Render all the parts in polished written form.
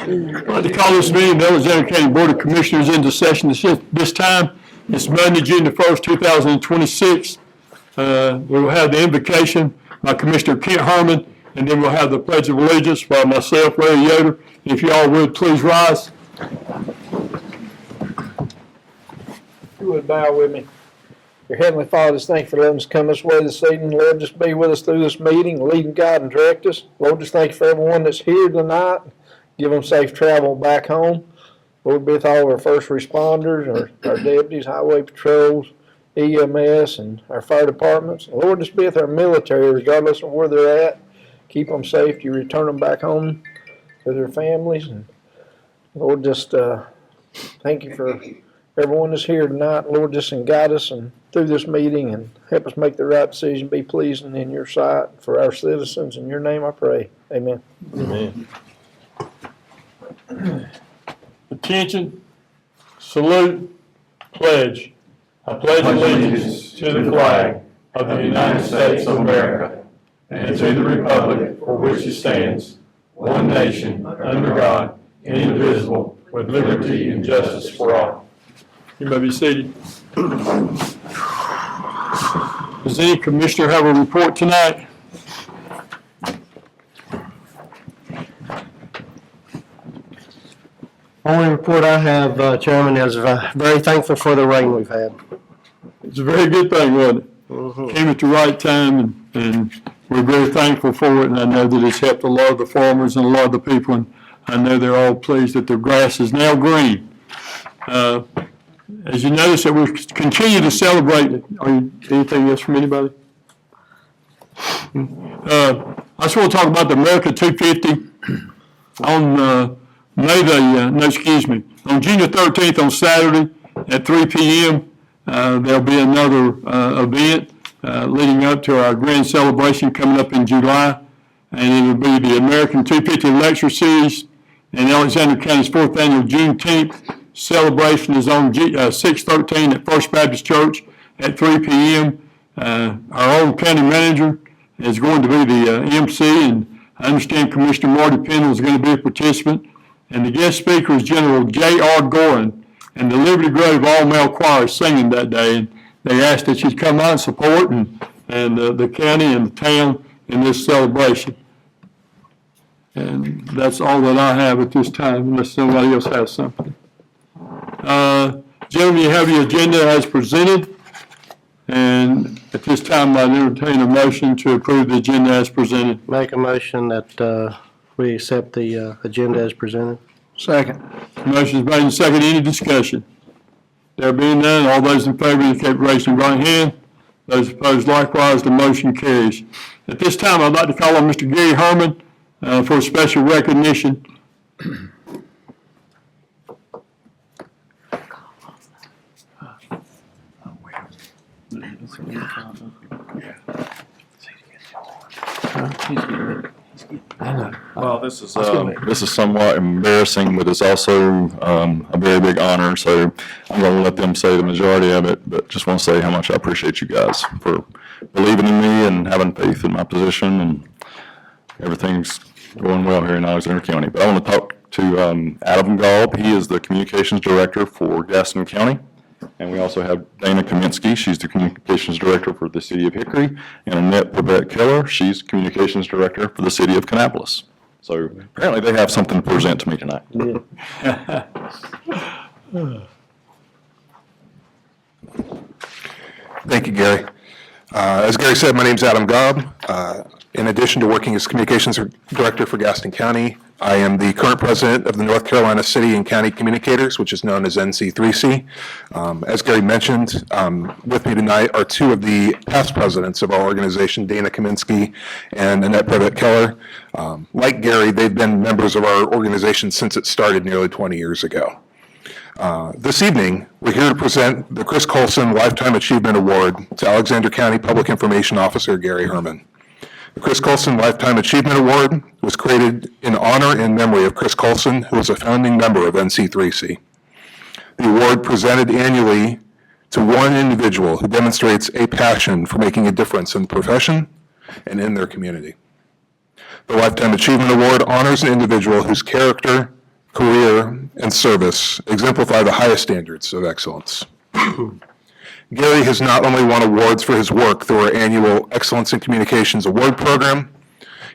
I'd like to call this meeting of the Alexander County Board of Commissioners into session this time. It's Monday, June the 1st, 2026. We'll have the invocation by Commissioner Kent Herman, and then we'll have the Pledge of Allegiance by myself, Larry Yoder. If you all would, please rise. If you would bow with me. Your Heavenly Father, just thank you for letting us come this way this evening. Lord, just be with us through this meeting, lead and guide and direct us. Lord, just thank you for everyone that's here tonight. Give them safe travel back home. Lord, be with all of our first responders, our deputies, highway patrols, EMS, and our fire departments. Lord, just be with our military, regardless of where they're at. Keep them safe. You return them back home to their families. And Lord, just thank you for everyone that's here tonight. Lord, just guide us and through this meeting and help us make the right decision, be pleasing in your sight for our citizens. In your name I pray. Amen. Amen. Attention, salute, pledge. I pledge allegiance to the flag of the United States of America and to the republic for which it stands, one nation, under God, indivisible, with liberty and justice for all. You may be seated. Does any commissioner have a report tonight? Only report I have, Chairman, is very thankful for the rain we've had. It's a very good thing, wasn't it? Mm-hmm. Came at the right time, and we're very thankful for it, and I know that it's helped a lot of the farmers and a lot of the people, and I know they're all pleased that the grass is now green. As you notice, that we continue to celebrate. Anything else from anybody? I just want to talk about the America 250 on on June the 13th on Saturday at 3 p.m. There'll be another event leading up to our grand celebration coming up in July, and it will be the American 250 Lecture Series in Alexander County's 4th annual Juneteenth celebration is on 6/13 at First Baptist Church at 3 p.m. Our own county manager is going to be the MC, and I understand Commissioner Marty Pendle is going to be a participant. And the guest speaker is General J.R. Gorin, and the Liberty Grove all-male choir is singing that day. And they asked that you come out and support and the county and the town in this celebration. And that's all that I have at this time, unless somebody else has something. Gentlemen, you have the agenda as presented. And at this time, I entertain a motion to approve the agenda as presented. Make a motion that we accept the agenda as presented. Second. Motion is made and seconded. Any discussion? There being none, all those in favor indicate by raising your right hand. Those opposed likewise, the motion carries. At this time, I'd like to call on Mr. Gary Herman for a special recognition. Well, this is somewhat embarrassing, but it's also a very big honor. So I'm going to let them say the majority of it, but just want to say how much I appreciate you guys for believing in me and having faith in my position, and everything's going well here in Alexander County. But I want to talk to Adam Gaub. He is the Communications Director for Gaston County. And we also have Dana Kaminsky. She's the Communications Director for the City of Hickory. And Annette Babette-Keller. She's Communications Director for the City of Kannapolis. So apparently they have something to present to me tonight. Thank you, Gary. As Gary said, my name is Adam Gaub. In addition to working as Communications Director for Gaston County, I am the current president of the North Carolina City and County Communicators, which is known as NC3C. As Gary mentioned, with me tonight are two of the past presidents of our organization, Dana Kaminsky and Annette Babette-Keller. Like Gary, they've been members of our organization since it started nearly 20 years ago. This evening, we're here to present the Chris Colson Lifetime Achievement Award to Alexander County Public Information Officer Gary Herman. The Chris Colson Lifetime Achievement Award was created in honor and memory of Chris Colson, who was a founding member of NC3C. The award presented annually to one individual who demonstrates a passion for making a difference in the profession and in their community. The Lifetime Achievement Award honors an individual whose character, career, and service exemplify the highest standards of excellence. Gary has not only won awards for his work through our annual Excellence in Communications Award Program,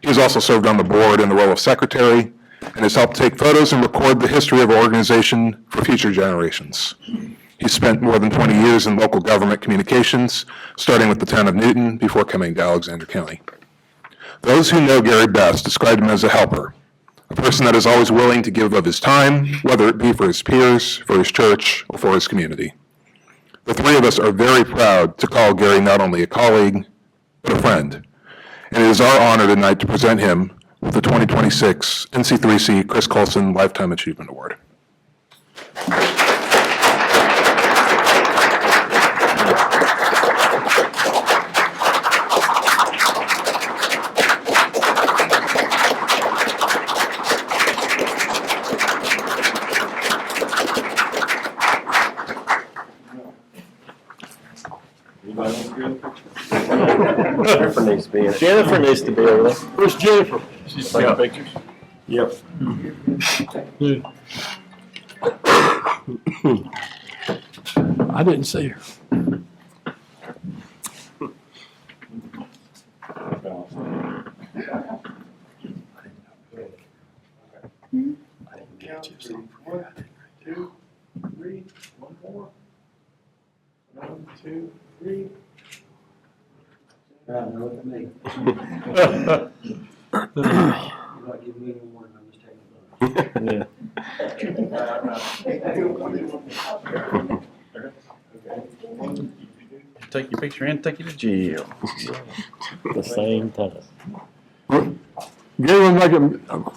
he has also served on the board in the role of secretary and has helped take photos and record the history of our organization for future generations. He spent more than 20 years in local government communications, starting with the town of Newton before coming to Alexander County. Those who know Gary best describe him as a helper, a person that is always willing to give of his time, whether it be for his peers, for his church, or for his community. The three of us are very proud to call Gary not only a colleague, but a friend. And it is our honor tonight to present him with the 2026 NC3C Chris Colson Lifetime Achievement Award. Jennifer needs to be in it. Jennifer needs to be over there. Where's Jennifer? She's taking pictures. Yep. I didn't see her. Yeah. Take your picture and take you to jail. The same time. Gary,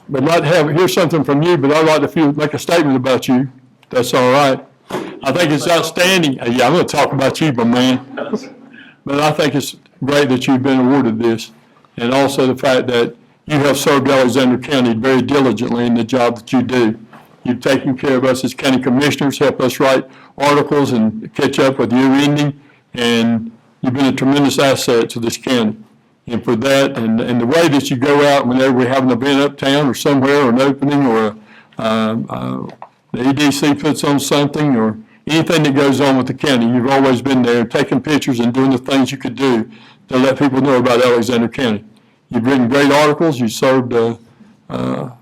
would like to hear something from you, but I'd like to make a statement about you. That's all right. I think it's outstanding. Yeah, I'm going to talk about you, my man. But I think it's great that you've been awarded this, and also the fact that you have served Alexander County very diligently in the job that you do. You've taken care of us as county commissioners, helped us write articles and catch up with year ending, and you've been a tremendous asset to this county. And for that, and the way that you go out whenever we have an event uptown or somewhere, or an opening, or the EDC puts on something, or anything that goes on with the county, you've always been there taking pictures and doing the things you could do to let people know about Alexander County. You've written great articles. You served, all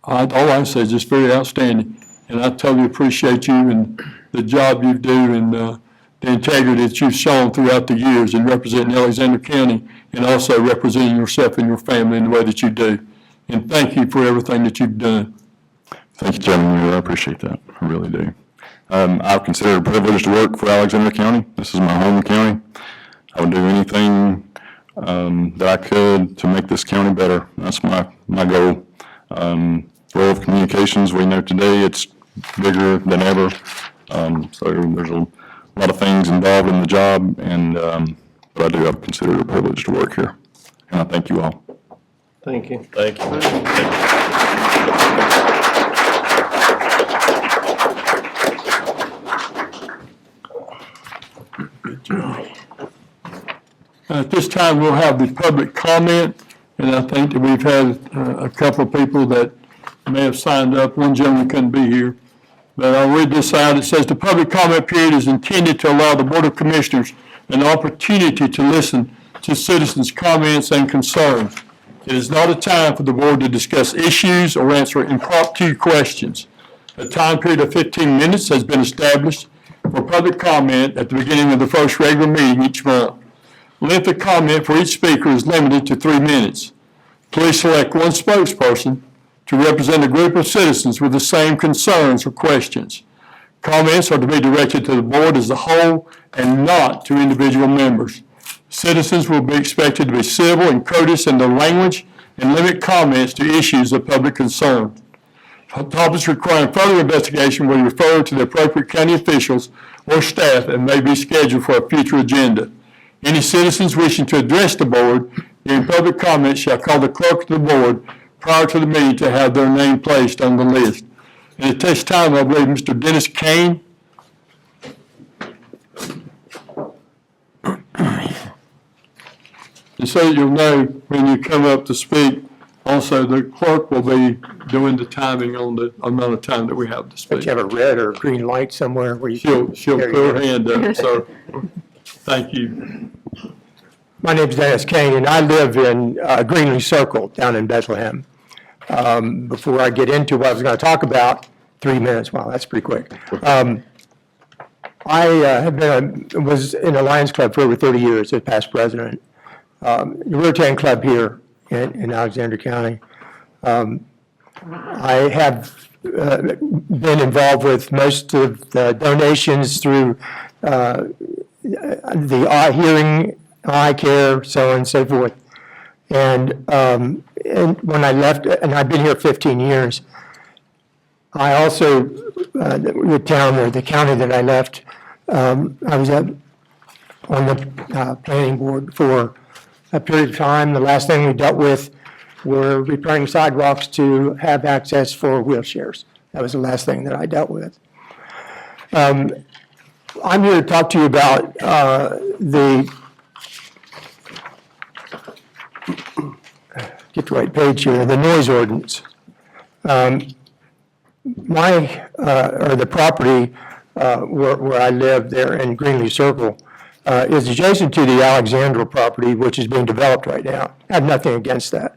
I say is just very outstanding. And I totally appreciate you and the job you do, and the integrity that you've shown throughout the years in representing Alexander County, and also representing yourself and your family in the way that you do. And thank you for everything that you've done. Thank you, Chairman Mueller. I appreciate that. I really do. I consider it a privilege to work for Alexander County. This is my home county. I would do anything that I could to make this county better. That's my goal. Role of communications, we know today it's bigger than ever. So there's a lot of things involved in the job, and but I consider it a privilege to work here. And I thank you all. Thank you. Thank you. At this time, we'll have the public comment, and I think that we've had a couple of people that may have signed up. One gentleman couldn't be here. But I'll read this out. It says, "The public comment period is intended to allow the Board of Commissioners an opportunity to listen to citizens' comments and concerns. It is not a time for the board to discuss issues or answer impromptu questions. A time period of 15 minutes has been established for public comment at the beginning of the first regular meeting each month. Length of comment for each speaker is limited to 3 minutes. Please select one spokesperson to represent a group of citizens with the same concerns or questions. Comments are to be directed to the board as a whole and not to individual members. Citizens will be expected to be civil and courteous in their language and limit comments to issues of public concern. Topics requiring further investigation will be referred to the appropriate county officials or staff and may be scheduled for a future agenda. Any citizens wishing to address the board during public comment shall call the clerk of the board prior to the meeting to have their name placed on the list." And at this time, I believe Mr. Dennis Kane. And so that you'll know when you come up to speak, Also, the clerk will be doing the timing on the amount of time that we have to But speak. you have a red or green light somewhere where you She'll There you put her go. hand up, so, thank you. My name's Dennis Kane, and I live in Greenlee Circle down in Bethlehem. Before I get into what I was going to talk about, 3 minutes, wow, that's pretty quick. I was in a Lions Club for over 30 years as past president. The Rotarian Club here in Alexander County. I have been involved with most of the donations through the hearing, eye care, so on and so forth. And when I left, and I've been here 15 years, I also, the town or the county that I left, I was on the planning board for a period of time. The last thing we dealt with were repairing sidewalks to have access for wheelchairs. That was the last thing that I dealt with. I'm here to talk to you about get the right page here, the noise ordinance. The property where I live there in Greenlee Circle is adjacent to the Alexandra property, which is being developed right now. I have nothing against that.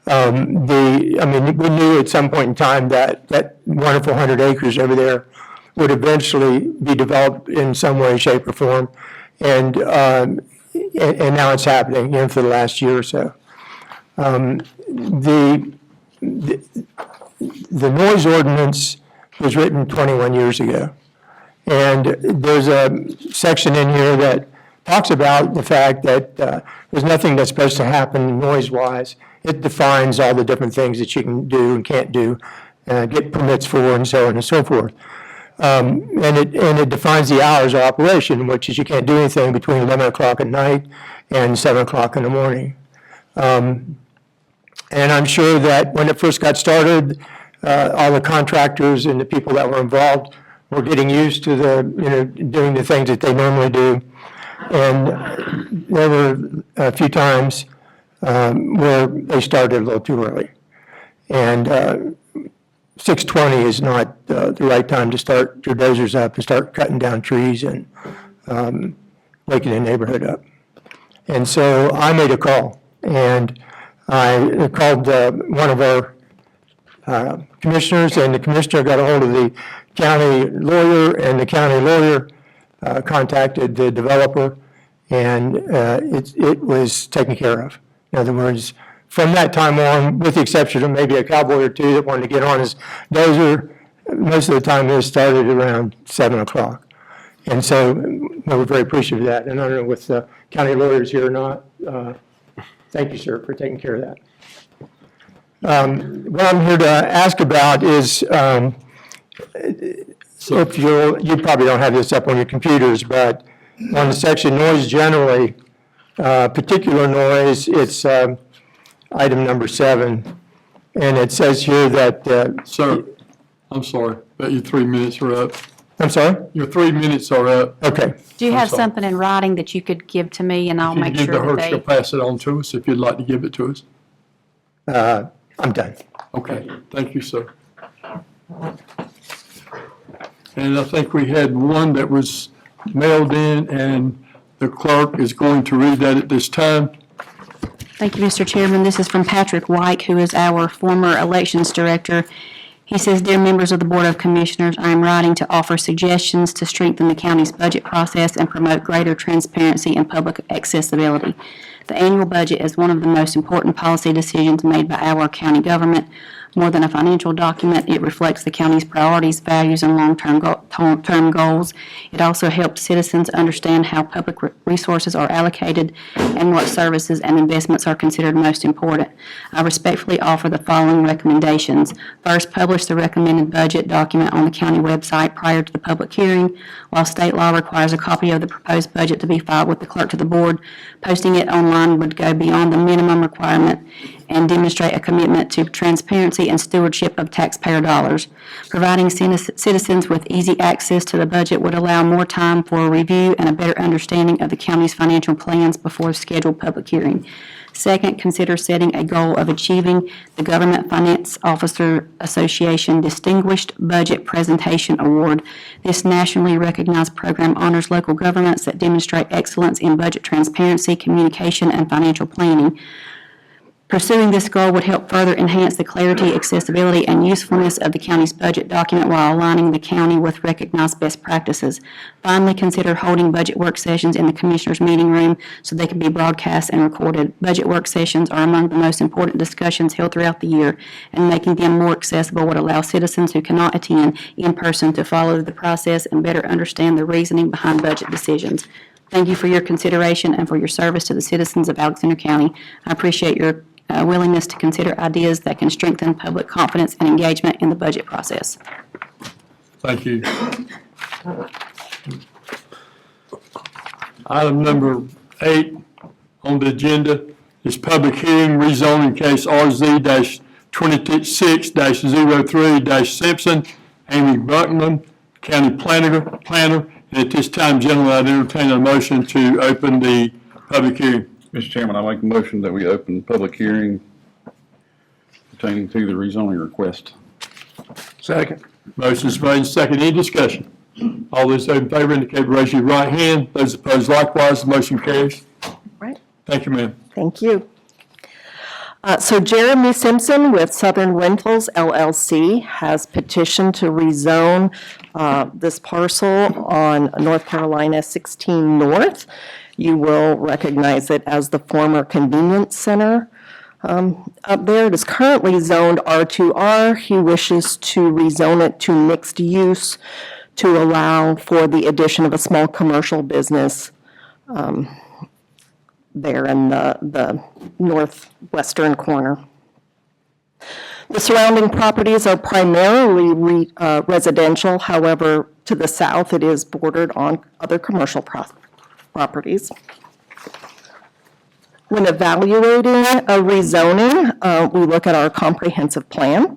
We knew at some point in time that wonderful 100 acres over there would eventually be developed in some way, shape, or form, and now it's happening, for the last year or so. The noise ordinance was written 21 years ago. And there's a section in here that talks about the fact that there's nothing that's supposed to happen noise-wise. It defines all the different things that you can do and can't do, get permits for, and so on and so forth. And it defines the hours of operation, which is you can't do anything between 11 o'clock at night and 7 o'clock in the morning. And I'm sure that when it first got started, all the contractors and the people that were involved were getting used to doing the things that they normally do. And there were a few times where they started a little too early. And 6:20 is not the right time to start your dozers up and start cutting down trees and waking the neighborhood up. And so I made a call, and I called one of our commissioners, and the commissioner got a hold of the county lawyer, and the county lawyer contacted the developer, and it was taken care of. In other words, from that time on, with the exception of maybe a cowboy or two that wanted to get on his dozer, most of the time it started around 7 o'clock. And so we're very appreciative of that. And I don't know if the county lawyers here or not. Thank you, sir, for taking care of that. What I'm here to ask about is, if you probably don't have this up on your computers, but on the section noise generally, particular noise, it's item number 7. And it says here that, Sir, I'm sorry, but your 3 minutes are up. I'm sorry? Your 3 minutes are up. Okay. Do you I'm have sorry. something in writing that you could give to me, and I'll If you make give sure to her, that she'll they... pass it on to us if you'd like to give it to us. I'm done. Okay, thank you, sir. And I think we had one that was mailed in, and the clerk is going to read that at this time. Thank you, Mr. Chairman. This is from Patrick White, who is our former elections director. He says, "Dear members of the Board of Commissioners, I am writing to offer suggestions to strengthen the county's budget process and promote greater transparency and public accessibility. The annual budget is one of the most important policy decisions made by our county government. More than a financial document, it reflects the county's priorities, values, and long-term goals. It also helps citizens understand how public resources are allocated and what services and investments are considered most important. I respectfully offer the following recommendations. First, publish the recommended budget document on the county website prior to the public hearing. While state law requires a copy of the proposed budget to be filed with the clerk to the board, posting it online would go beyond the minimum requirement and demonstrate a commitment to transparency and stewardship of taxpayer dollars. Providing citizens with easy access to the budget would allow more time for a review and a better understanding of the county's financial plans before a scheduled public hearing. Second, consider setting a goal of achieving the Government Finance Officer Association Distinguished Budget Presentation Award. This nationally recognized program honors local governments that demonstrate excellence in budget transparency, communication, and financial planning. Pursuing this goal would help further enhance the clarity, accessibility, and usefulness of the county's budget document while aligning the county with recognized best practices. Finally, consider holding budget work sessions in the Commissioners' meeting room so they can be broadcast and recorded. Budget work sessions are among the most important discussions held throughout the year, and making them more accessible would allow citizens who cannot attend in person to follow the process and better understand the reasoning behind budget decisions. Thank you for your consideration and for your service to the citizens of Alexander County. I appreciate your willingness to consider ideas that can strengthen public confidence and engagement in the budget process. Thank you. Item number 8 on the agenda is public hearing rezoning case RZ-26-03-Simpson, Amy Buckman, County Planner. And at this time, gentlemen, I'd entertain a motion to open the public hearing. Mr. Chairman, I make a motion that we open public hearing pertaining to the rezoning request. Second. Motion's made and seconded. Any discussion? All those in favor indicate by raising your right hand. Those opposed likewise, the motion carries. Right. Thank you, ma'am. Thank you. So Jeremy Simpson with Southern Rentals LLC has petitioned to rezone this parcel on North Carolina 16 North. You will recognize it as the former convenience center. Up there, it is currently zoned R2R. He wishes to rezone it to mixed use to allow for the addition of a small commercial business there in the northwestern corner. The surrounding properties are primarily residential. However, to the south, it is bordered on other commercial properties. When evaluating a rezoning, we look at our comprehensive plan.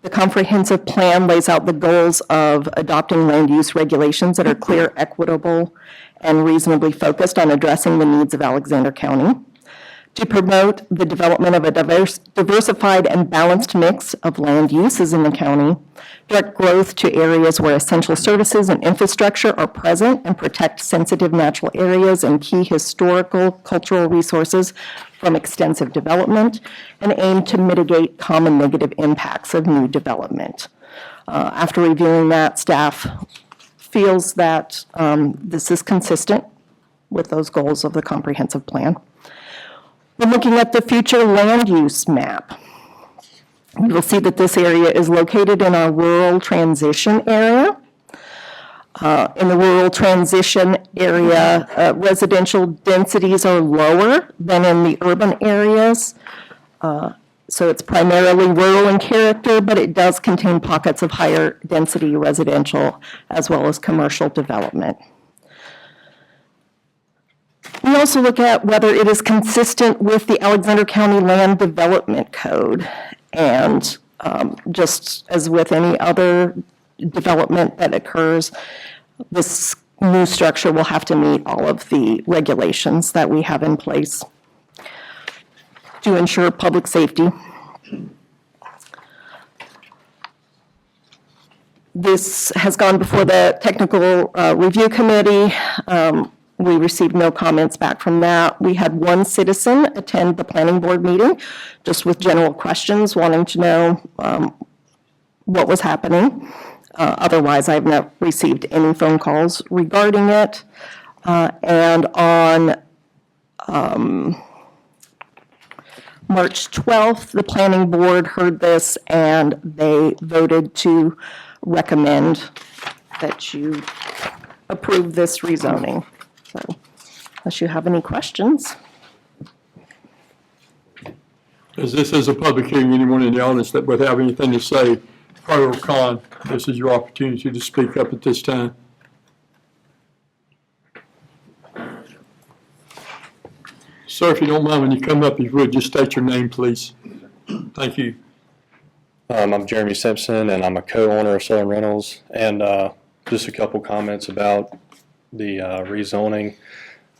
The comprehensive plan lays out the goals of adopting land use regulations that are clear, equitable, and reasonably focused on addressing the needs of Alexander County. To promote the development of a diversified and balanced mix of land uses in the county, direct growth to areas where essential services and infrastructure are present, and protect sensitive natural areas and key historical, cultural resources from extensive development, and aim to mitigate common negative impacts of new development. After reviewing that, staff feels that this is consistent with those goals of the comprehensive plan. When looking at the future land use map, you will see that this area is located in our rural transition area. In the rural transition area, residential densities are lower than in the urban areas. So it's primarily rural in character, but it does contain pockets of higher density residential as well as commercial development. We also look at whether it is consistent with the Alexander County Land Development Code. And just as with any other development that occurs, this new structure will have to meet all of the regulations that we have in place to ensure public safety. This has gone before the Technical Review Committee. We received no comments back from that. We had one citizen attend the planning board meeting, just with general questions, wanting to know what was happening. Otherwise, I have not received any phone calls regarding it. And on March 12th, the planning board heard this and they voted to recommend that you approve this rezoning. So, unless you have any questions. As this is a public hearing, anyone in the audience that would have anything to say, pro or con, this is your opportunity to speak up at this time. Sir, if you don't mind, when you come up, if you would, just state your name, please. Thank you. I'm Jeremy Simpson, and I'm a co-owner of Southern Rentals. And just a couple comments about the rezoning.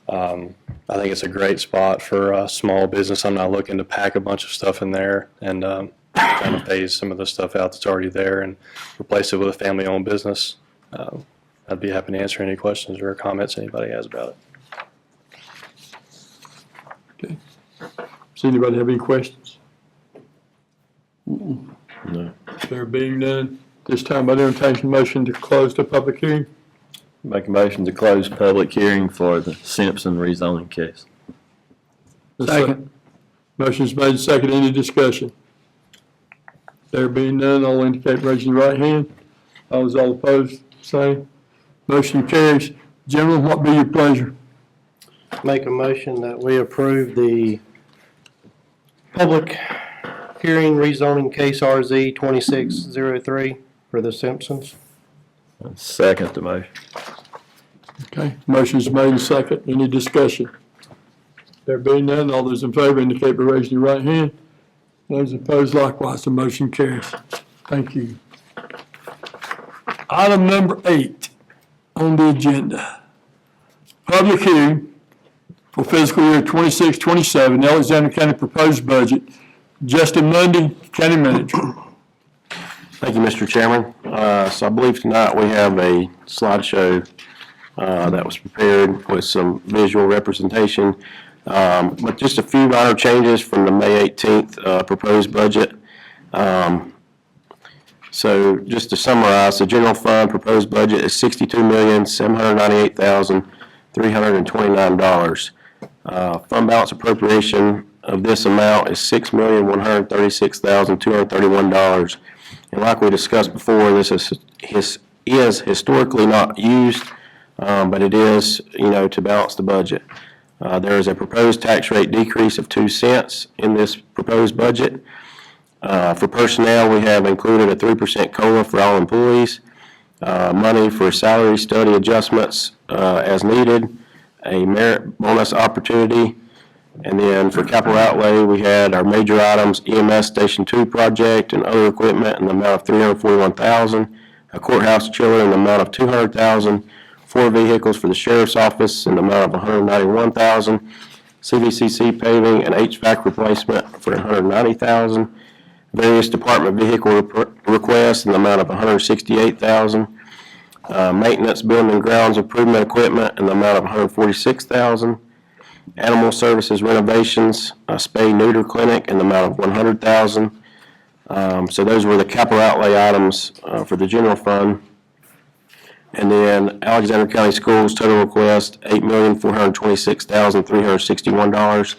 I think it's a great spot for a small business. I'm not looking to pack a bunch of stuff in there and kind of phase some of the stuff out that's already there and replace it with a family-owned business. I'd be happy to answer any questions or comments anybody has about it. Okay. Does anybody have any questions? No. There being none, this time I entertain a motion to close the public hearing. Make a motion to close public hearing for the Simpson rezoning case. Second. Motion's made, second. Any discussion? There being none, all indicate by raising your right hand. Those all opposed, same. Motion carries. Gentlemen, what be your pleasure? Make a motion that we approve the public hearing rezoning case RZ 2603 for the Simpsons. Second the motion. Okay, motion's made and second. Any discussion? There being none, all those in favor indicate by raising your right hand. Those opposed likewise, the motion carries. Thank you. Item number 8 on the agenda. Public hearing for fiscal year 26-27, Alexander County proposed budget. Justin Mundy, County Manager. Thank you, Mr. Chairman. So I believe tonight we have a slideshow that was prepared with some visual representation, but just a few minor changes from the May 18th proposed budget. So just to summarize, the general fund proposed budget is $62,798,329. Fund balance appropriation of this amount is $6,136,231. And like we discussed before, this is historically not used, but it is, to balance the budget. There is a proposed tax rate decrease of 2 cents in this proposed budget. For personnel, we have included a 3% COLA for all employees, money for salary study adjustments as needed, a merit bonus opportunity, and then for capital outlay, we had our major items, EMS Station 2 project and other equipment in the amount of $341,000, a courthouse chiller in the amount of $200,000, 4 vehicles for the sheriff's office in the amount of $191,000, CVCC paving and HVAC replacement for $190,000, various department vehicle requests in the amount of $168,000, maintenance, building and grounds improvement equipment in the amount of $146,000, animal services renovations, a spay-neuter clinic in the amount of $100,000. So those were the capital outlay items for the general fund. And then Alexander County Schools total request $8,426,361.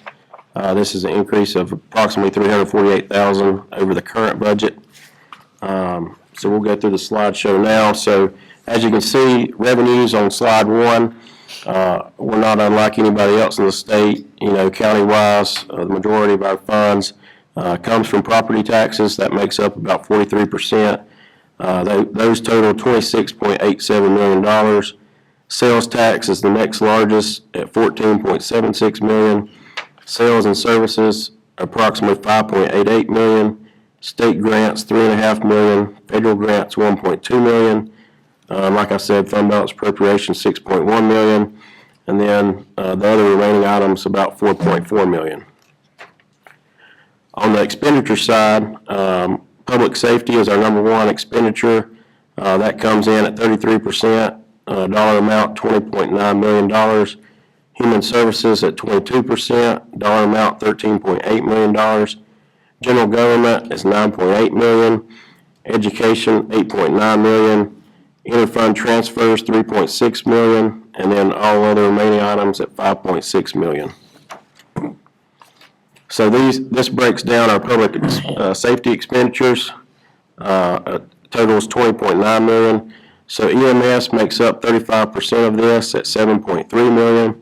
This is an increase of approximately $348,000 over the current budget. So we'll go through the slideshow now. So as you can see, revenues on slide 1. We're not unlike anybody else in the state. County-wise, the majority of our funds comes from property taxes. That makes up about 43%. Those total $26.87 million. Sales tax is the next largest at $14.76 million. Sales and services, approximately $5.88 million. State grants, $3.5 million. Federal grants, $1.2 million. Like I said, fund balance appropriation, $6.1 million. And then the other remaining items, about $4.4 million. On the expenditure side, public safety is our #1 expenditure. That comes in at 33%, dollar amount $20.9 million. Human services at 22%, dollar amount $13.8 million. General government is $9.8 million. Education, $8.9 million. Interfund transfers, $3.6 million. And then all other remaining items at $5.6 million. So this breaks down our public safety expenditures. Totals $20.9 million. So EMS makes up 35% of this at $7.3 million.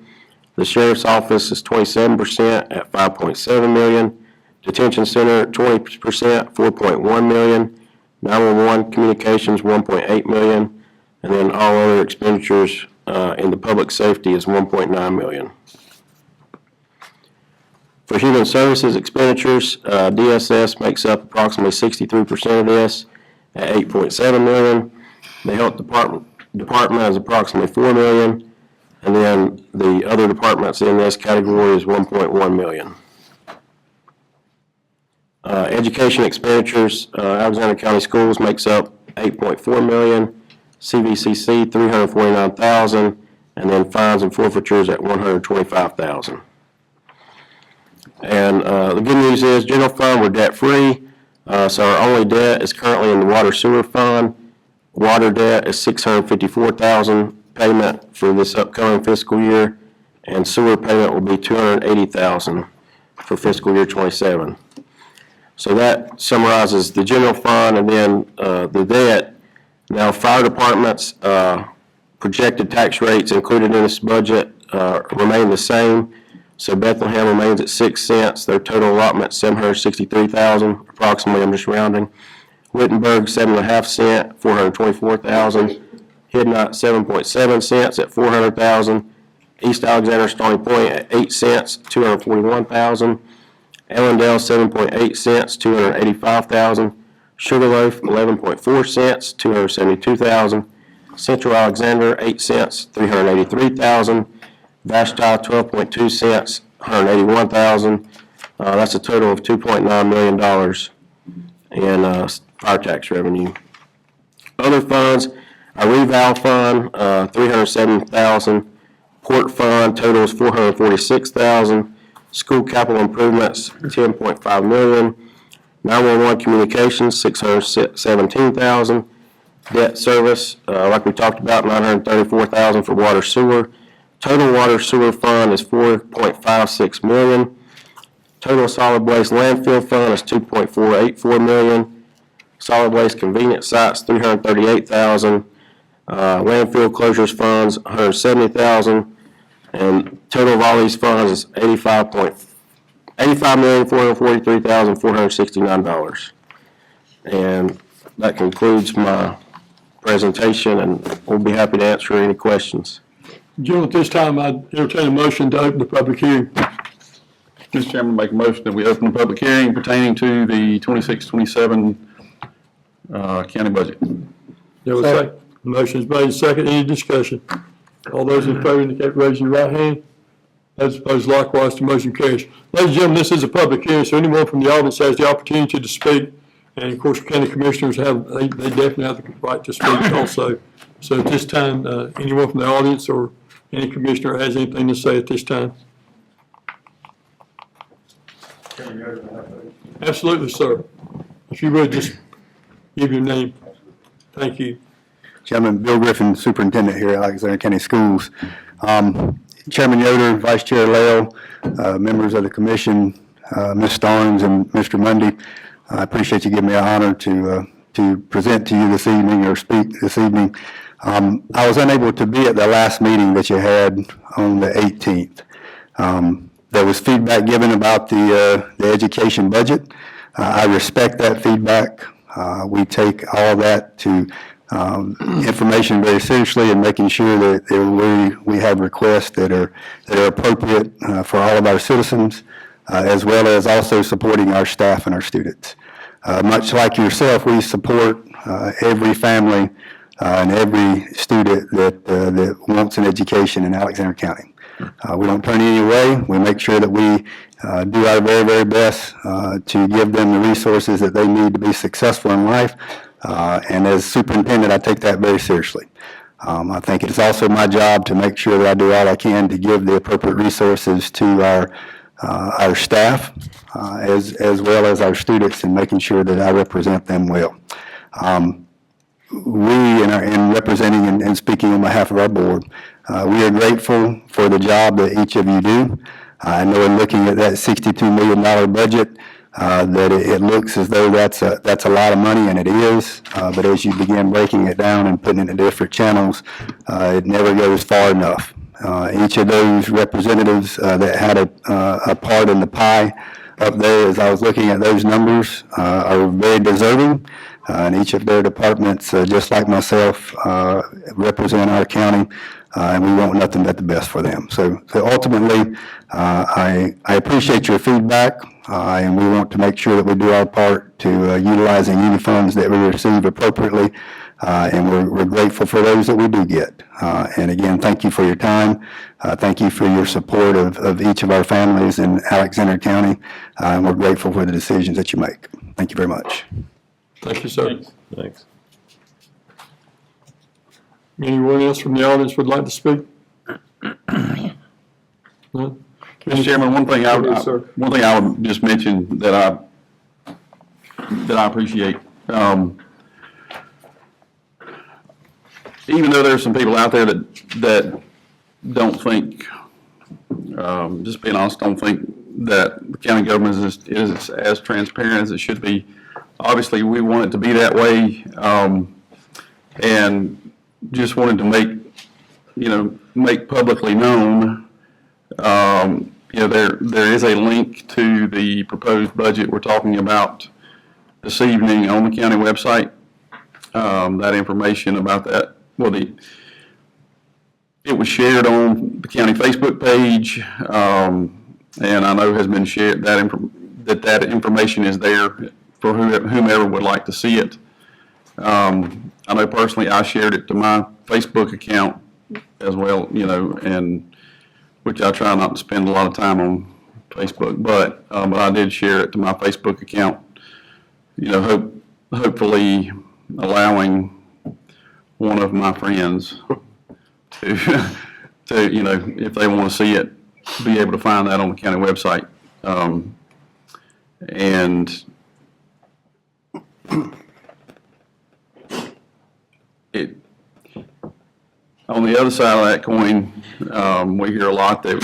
The sheriff's office is 27% at $5.7 million. Detention center 20%, $4.1 million. 911 communications, $1.8 million. And then all other expenditures in the public safety is $1.9 million. For human services expenditures, DSS makes up approximately 63% of this at $8.7 million. The health department is approximately $4 million. And then the other departments in this category is $1.1 million. Education expenditures, Alexander County Schools makes up $8.4 million, CVCC $349,000, and then fines and forfeitures at $125,000. And the good news is, general fund, we're debt-free, so our only debt is currently in the water sewer fund. Water debt is $654,000 payment for this upcoming fiscal year, and sewer payment will be $280,000 for fiscal year '27. So that summarizes the general fund and then the debt. Now, fire department's projected tax rates included in this budget remain the same. So Bethlehem remains at 6 cents. Their total allotment $763,000 approximately. I'm just rounding. Wittenberg 7.5 cents, $424,000. Hidnot 7.7 cents at $400,000. East Alexander Stony Point at 8 cents, $241,000. Ellendale 7.8 cents, $285,000. Sugarloaf 11.4 cents, $272,000. Central Alexander 8 cents, $383,000. Vashti 12.2 cents, $181,000. That's a total of $2.9 million in fire tax revenue. Other funds, our reval fund, $307,000. Port fund total is $446,000. School capital improvements, $10.5 million. 911 communications, $617,000. Debt service, like we talked about, $934,000 for water sewer. Total water sewer fund is $4.56 million. Total solid waste landfill fund is $2.484 million. Solid waste convenience sites, $338,000. Landfill closures funds, $170,000. And total of all these funds is $85,443,469. And that concludes my presentation, and we'll be happy to answer any questions. Gentlemen, at this time, I entertain a motion to open the public hearing. Mr. Chairman, make a motion that we open the public hearing pertaining to the 26-27 county budget. There was a second. Motion's made, second. Any discussion? All those in favor indicate by raising your right hand. Those opposed likewise, the motion carries. Ladies and gentlemen, this is a public hearing, so anyone from the audience has the opportunity to speak. And of course, county commissioners they definitely have the right to speak also. So at this time, anyone from the audience or any commissioner has anything to say at this time? Absolutely, sir. If you would just give your name. Thank you. Chairman Bill Griffin, Superintendent here at Alexander County Schools. Chairman Yoder, Vice Chair Lale, members of the commission, Ms. Starnes and Mr. Mundy, I appreciate you giving me an honor to present to you this evening or speak this evening. I was unable to be at the last meeting that you had on the 18th. There was feedback given about the education budget. I respect that feedback. We take all of that to information very seriously and making sure that we have requests that are appropriate for all of our citizens, as well as also supporting our staff and our students. Much like yourself, we support every family and every student that wants an education in Alexander County. We don't turn any away. We make sure that we do our very, very best to give them the resources that they need to be successful in life. And as superintendent, I take that very seriously. I think it is also my job to make sure that I do all I can to give the appropriate resources to our staff, as well as our students, and making sure that I represent them well. We, in representing and speaking on behalf of our board, we are grateful for the job that each of you do. I know in looking at that $62 million budget, that it looks as though that's a lot of money, and it is. But as you begin breaking it down and putting it into different channels, it never goes far enough. Each of those representatives that had a part in the pie up there, as I was looking at those numbers, are very deserving. And each of their departments, just like myself, represent our county and we want nothing but the best for them. So ultimately, I appreciate your feedback, and we want to make sure that we do our part to utilizing any funds that we receive appropriately, and we're grateful for those that we do get. And again, thank you for your time. Thank you for your support of each of our families in Alexander County, and we're grateful for the decisions that you make. Thank you very much. Thank you, sir. Thanks. Anyone else from the audience would like to speak? No? Mr. Chairman, Yes, sir. one thing I would just mention that I appreciate, even though there's some people out there that don't think, just being honest, don't think that the county government is as transparent as it should be. Obviously, we want it to be that way, and just wanted to make publicly known, there is a link to the proposed budget we're talking about this evening on the county website. That information about that, it was shared on the county Facebook page, and I know has been shared, that information is there for whomever would like to see it. I know personally I shared it to my Facebook account as well, and which I try not to spend a lot of time on Facebook, but I did share it to my Facebook account, hopefully allowing one of my friends to if they want to see it, be able to find that on the county website. And on the other side of that coin, we hear a lot that,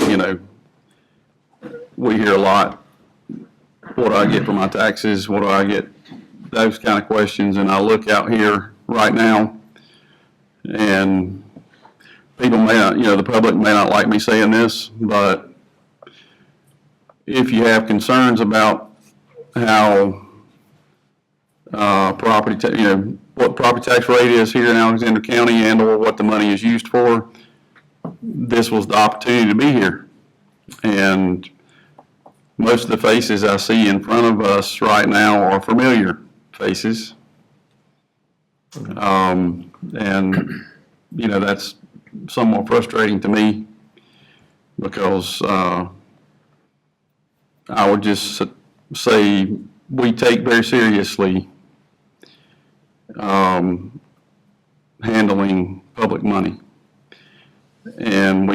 what do I get for my taxes? What do I get? Those kind of questions. And I look out here right now, and people may not, the public may not like me saying this, but if you have concerns about how what property tax rate is here in Alexander County and or what the money is used for, this was the opportunity to be here. And most of the faces I see in front of us right now are familiar faces. And, that's somewhat frustrating to me because I would just say we take very seriously handling public money. And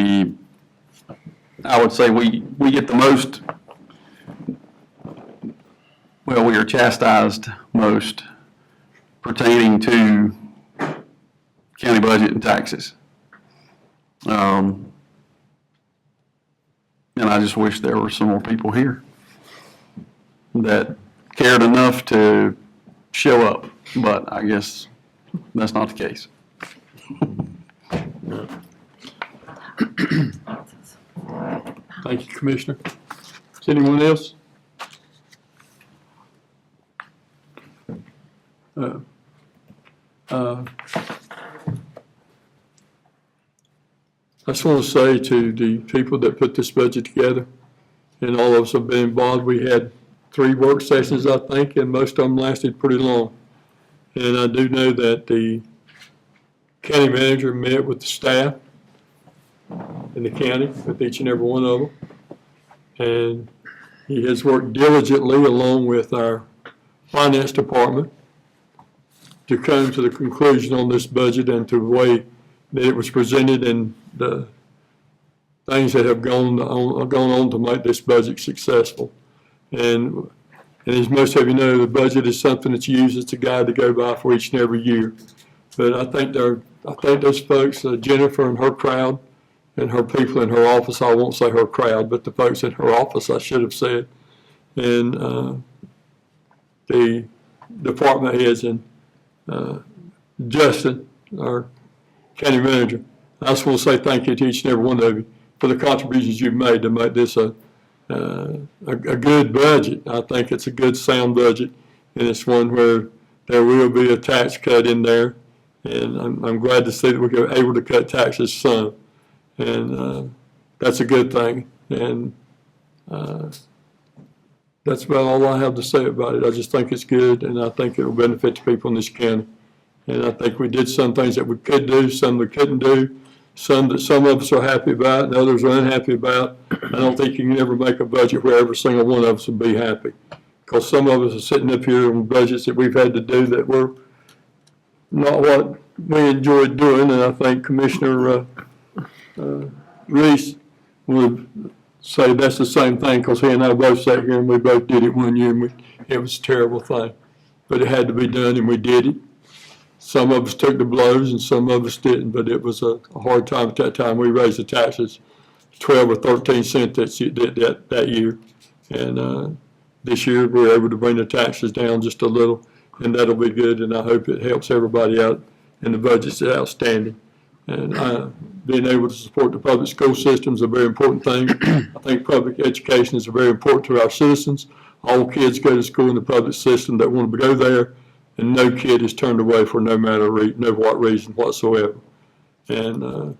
I would say we get the most, we are chastised most pertaining to county budget and taxes. And I just wish there were some more people here that cared enough to show up, but I guess that's not the case. Thank you, Commissioner. Is anyone else? I just want to say to the people that put this budget together, and all of us have been involved, we had 3 work sessions, I think, and most of them lasted pretty long. And I do know that the county manager met with the staff in the county, with each and every one of them. And he has worked diligently along with our finance department to come to the conclusion on this budget and to the way that it was presented and the things that have gone on to make this budget successful. And as most of you know, the budget is something that's used as a guide to go by for each and every year. But I think those folks, Jennifer and her crowd, and her people in her office, I won't say her crowd, but the folks in her office, I should have said, and the department heads and Justin, our county manager. I just want to say thank you to each and every one of you for the contributions you've made to make this a good budget. I think it's a good, sound budget, and it's one where there will be a tax cut in there, and I'm glad to see that we're able to cut taxes some. And that's a good thing. And that's about all I have to say about it. I just think it's good, and I think it'll benefit the people in this county. And I think we did some things that we could do, some we couldn't do, some that some of us are happy about and others are unhappy about. I don't think you can ever make a budget where every single one of us will be happy. Because some of us are sitting up here on budgets that we've had to do that were not what we enjoyed doing, and I think Commissioner Reese would say that's the same thing, because he and I both sat here and we both did it one year, and it was a terrible thing. But it had to be done, and we did it. Some of us took the blows, and some of us didn't, but it was a hard time at that time. We raised the taxes 12 or 13 cents that year. And this year, we were able to bring the taxes down just a little, and that'll be good, and I hope it helps everybody out, and the budget's outstanding. And being able to support the public school system is a very important thing. I think public education is very important to our citizens. All kids go to school in the public system that want to go there, and no kid is turned away for no what reason whatsoever. And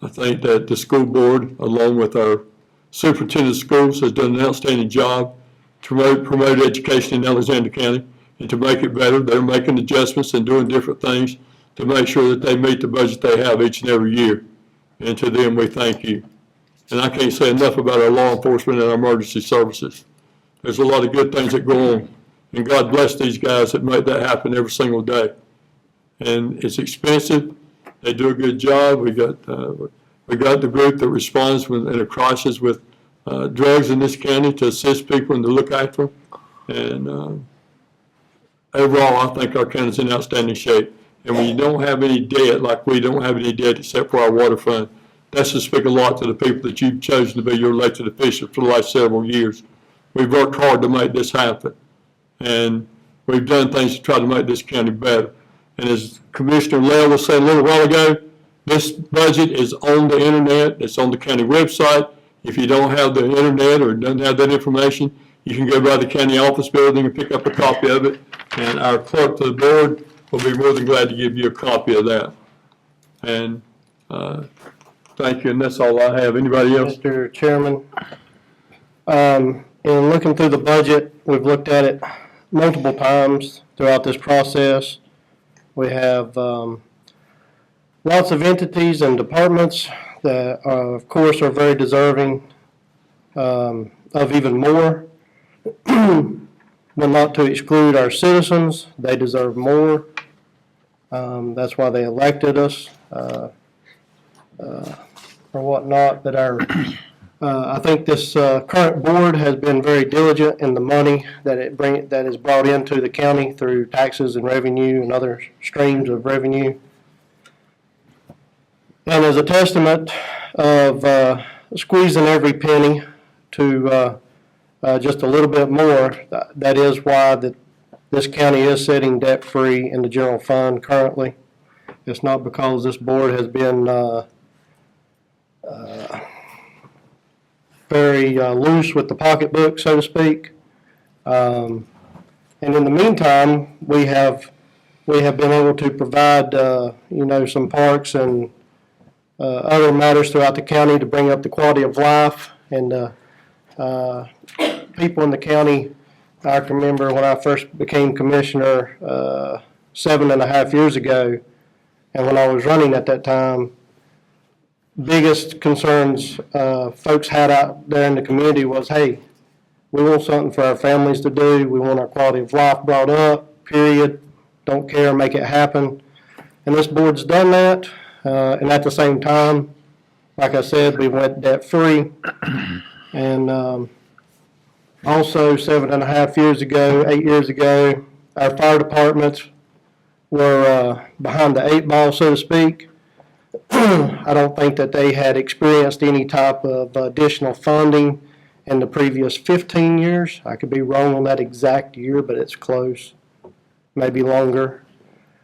I think that the school board, along with our superintendent of schools, has done an outstanding job to promote education in Alexander County and to make it better. They're making adjustments and doing different things to make sure that they meet the budget they have each and every year. And to them, we thank you. And I can't say enough about our law enforcement and our emergency services. There's a lot of good things that go on. And God bless these guys that make that happen every single day. And it's expensive. They do a good job. We got the group that responds in a crisis with drugs in this county to assist people and to look after them. And overall, I think our county's in outstanding shape. And when you don't have any debt, like we don't have any debt except for our water fund, that's to speak a lot to the people that you've chosen to be your elected officials for the last several years. We've worked hard to make this happen. And we've done things to try to make this county better. And as Commissioner Lael was saying a little while ago, this budget is on the internet. It's on the county website. If you don't have the internet or don't have that information, you can go by the county office building and pick up a copy of it. And our clerk to the board will be more than glad to give you a copy of that. And thank you, and that's all I have. Anybody else? Mr. Chairman, in looking through the budget, we've looked at it multiple times throughout this process. We have lots of entities and departments that, of course, are very deserving of even more. But not to exclude our citizens, they deserve more. That's why they elected us, or whatnot. But I think this current board has been very diligent in the money that is brought into the county through taxes and revenue and other streams of revenue. And as a testament of squeezing every penny to just a little bit more, that is why this county is sitting debt-free in the general fund currently. It's not because this board has been very loose with the pocketbook, so to speak. And in the meantime, we have been able to provide, some parks and other matters throughout the county to bring up the quality of life. And people in the county, I can remember when I first became commissioner 7.5 years ago, and when I was running at that time, biggest concerns folks had out there in the community was, hey, we want something for our families to do. We want our quality of life brought up, period. Don't care, make it happen. And this board's done that. And at the same time, like I said, we went debt-free. And also 7.5 years ago, 8 years ago, our fire departments were behind the 8 ball, so to speak. I don't think that they had experienced any type of additional funding in the previous 15 years. I could be wrong on that exact year, but it's close, maybe longer.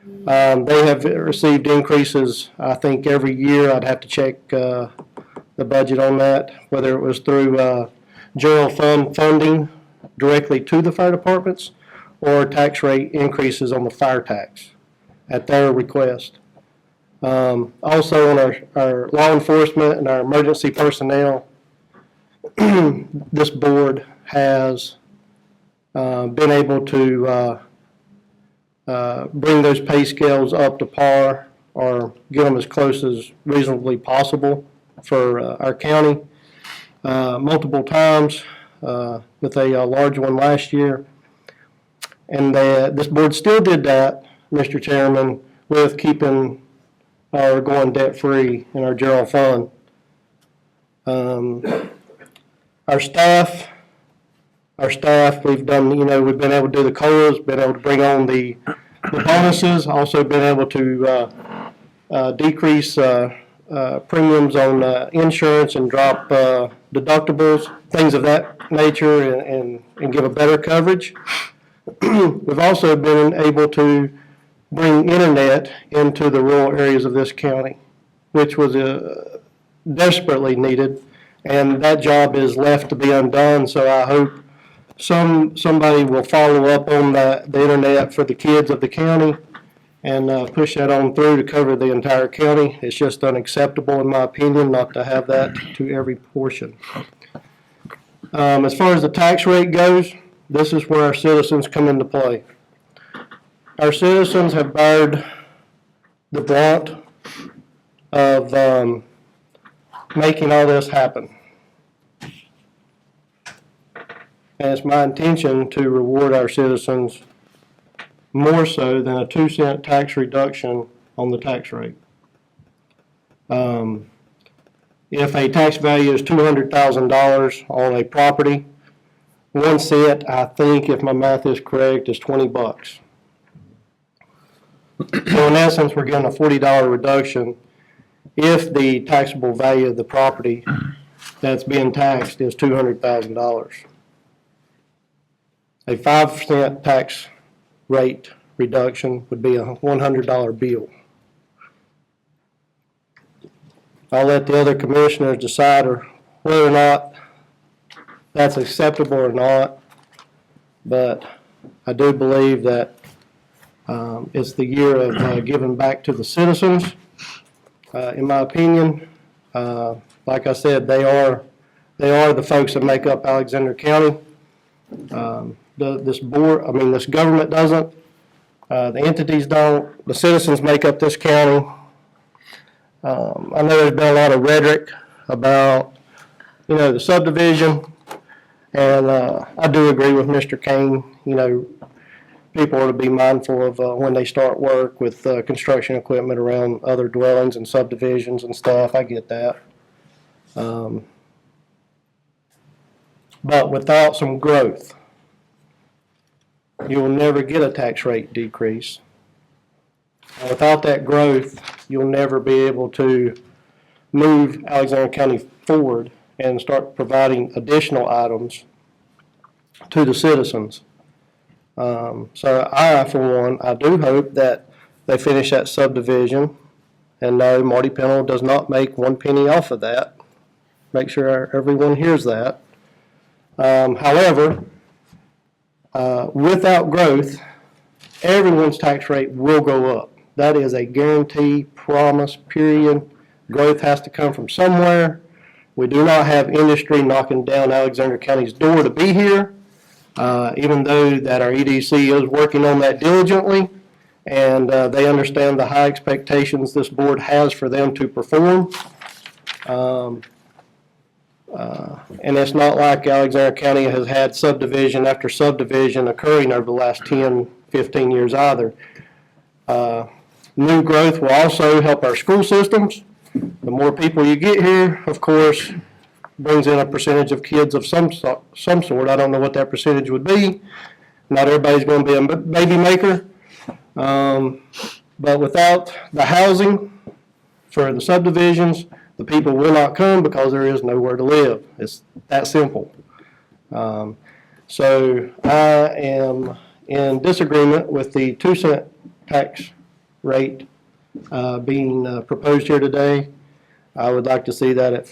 They have received increases, I think, every year. I'd have to check the budget on that, whether it was through general fund funding directly to the fire departments or tax rate increases on the fire tax at their request. Also on our law enforcement and our emergency personnel, this board has been able to bring those pay scales up to par or get them as close as reasonably possible for our county multiple times with a large one last year. And this board still did that, Mr. Chairman, with keeping our going debt-free in our general fund. Our staff, we've done, we've been able to do the COLAs, been able to bring on the bonuses, also been able to decrease premiums on insurance and drop deductibles, things of that nature, and give a better coverage. We've also been able to bring internet into the rural areas of this county, which was desperately needed, and that job is left to be undone. So I hope somebody will follow up on the internet for the kids of the county and push that on through to cover the entire county. It's just unacceptable, in my opinion, not to have that to every portion. As far as the tax rate goes, this is where our citizens come into play. Our citizens have borne the brunt of making all this happen. And it's my intention to reward our citizens more so than a 2-cent tax reduction on the tax rate. If a tax value is $200,000 on a property, 1 cent, I think, if my math is correct, is $20. So in essence, we're getting a $40 reduction if the taxable value of the property that's being taxed is $200,000. A 5% tax rate reduction would be a $100 bill. I'll let the other commissioners decide whether or not that's acceptable or not, but I do believe that it's the year of giving back to the citizens. In my opinion, like I said, they are the folks that make up Alexander County. This government doesn't. The entities don't. The citizens make up this county. I know there's been a lot of rhetoric about, the subdivision, and I do agree with Mr. Kane. People ought to be mindful of when they start work with construction equipment around other dwellings and subdivisions and stuff. I get that. But without some growth, you will never get a tax rate decrease. And without that growth, you'll never be able to move Alexander County forward and start providing additional items to the citizens. So for one, I do hope that they finish that subdivision, and no, Marty Pennell does not make 1 penny off of that. Make sure everyone hears that. However, without growth, everyone's tax rate will go up. That is a guarantee, promise, period. Growth has to come from somewhere. We do not have industry knocking down Alexander County's door to be here, even though that our EDC is working on that diligently, and they understand the high expectations this board has for them to perform. And it's not like Alexander County has had subdivision after subdivision occurring over the last 10, 15 years either. New growth will also help our school systems. The more people you get here, of course, brings in a percentage of kids of some sort. I don't know what that percentage would be. Not everybody's going to be a baby maker. But without the housing for the subdivisions, the people will not come because there is nowhere to live. It's that simple. So I am in disagreement with the 2-cent tax rate being proposed here today. I would like to see that at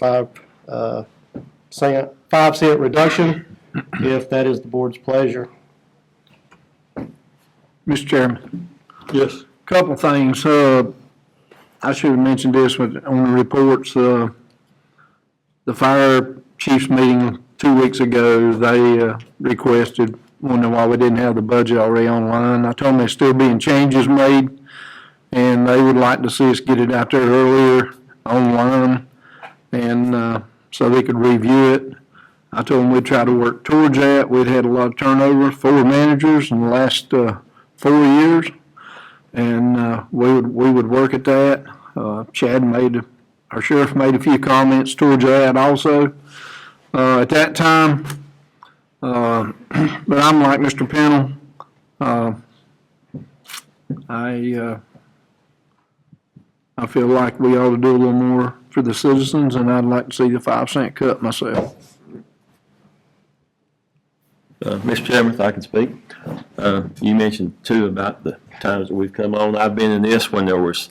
5-cent reduction, if that is the board's pleasure. Mr. Chairman, Yes. couple things. I should have mentioned this on the reports, the fire chiefs meeting 2 weeks ago, they requested, wondering why we didn't have the budget already online. I told them there's still being changes made, and they would like to see us get it out there earlier online, and so they could review it. I told them we'd try to work towards that. We'd had a lot of turnover, 4 managers in the last 4 years, and we would work at that. Our sheriff made a few comments towards that also at that time. But I'm like Mr. Pennell. I feel like we ought to do a little more for the citizens, and I'd like to see the 5-cent cut myself. Mr. Chairman, if I can speak. You mentioned too about the times that we've come on. I've been in this when there was,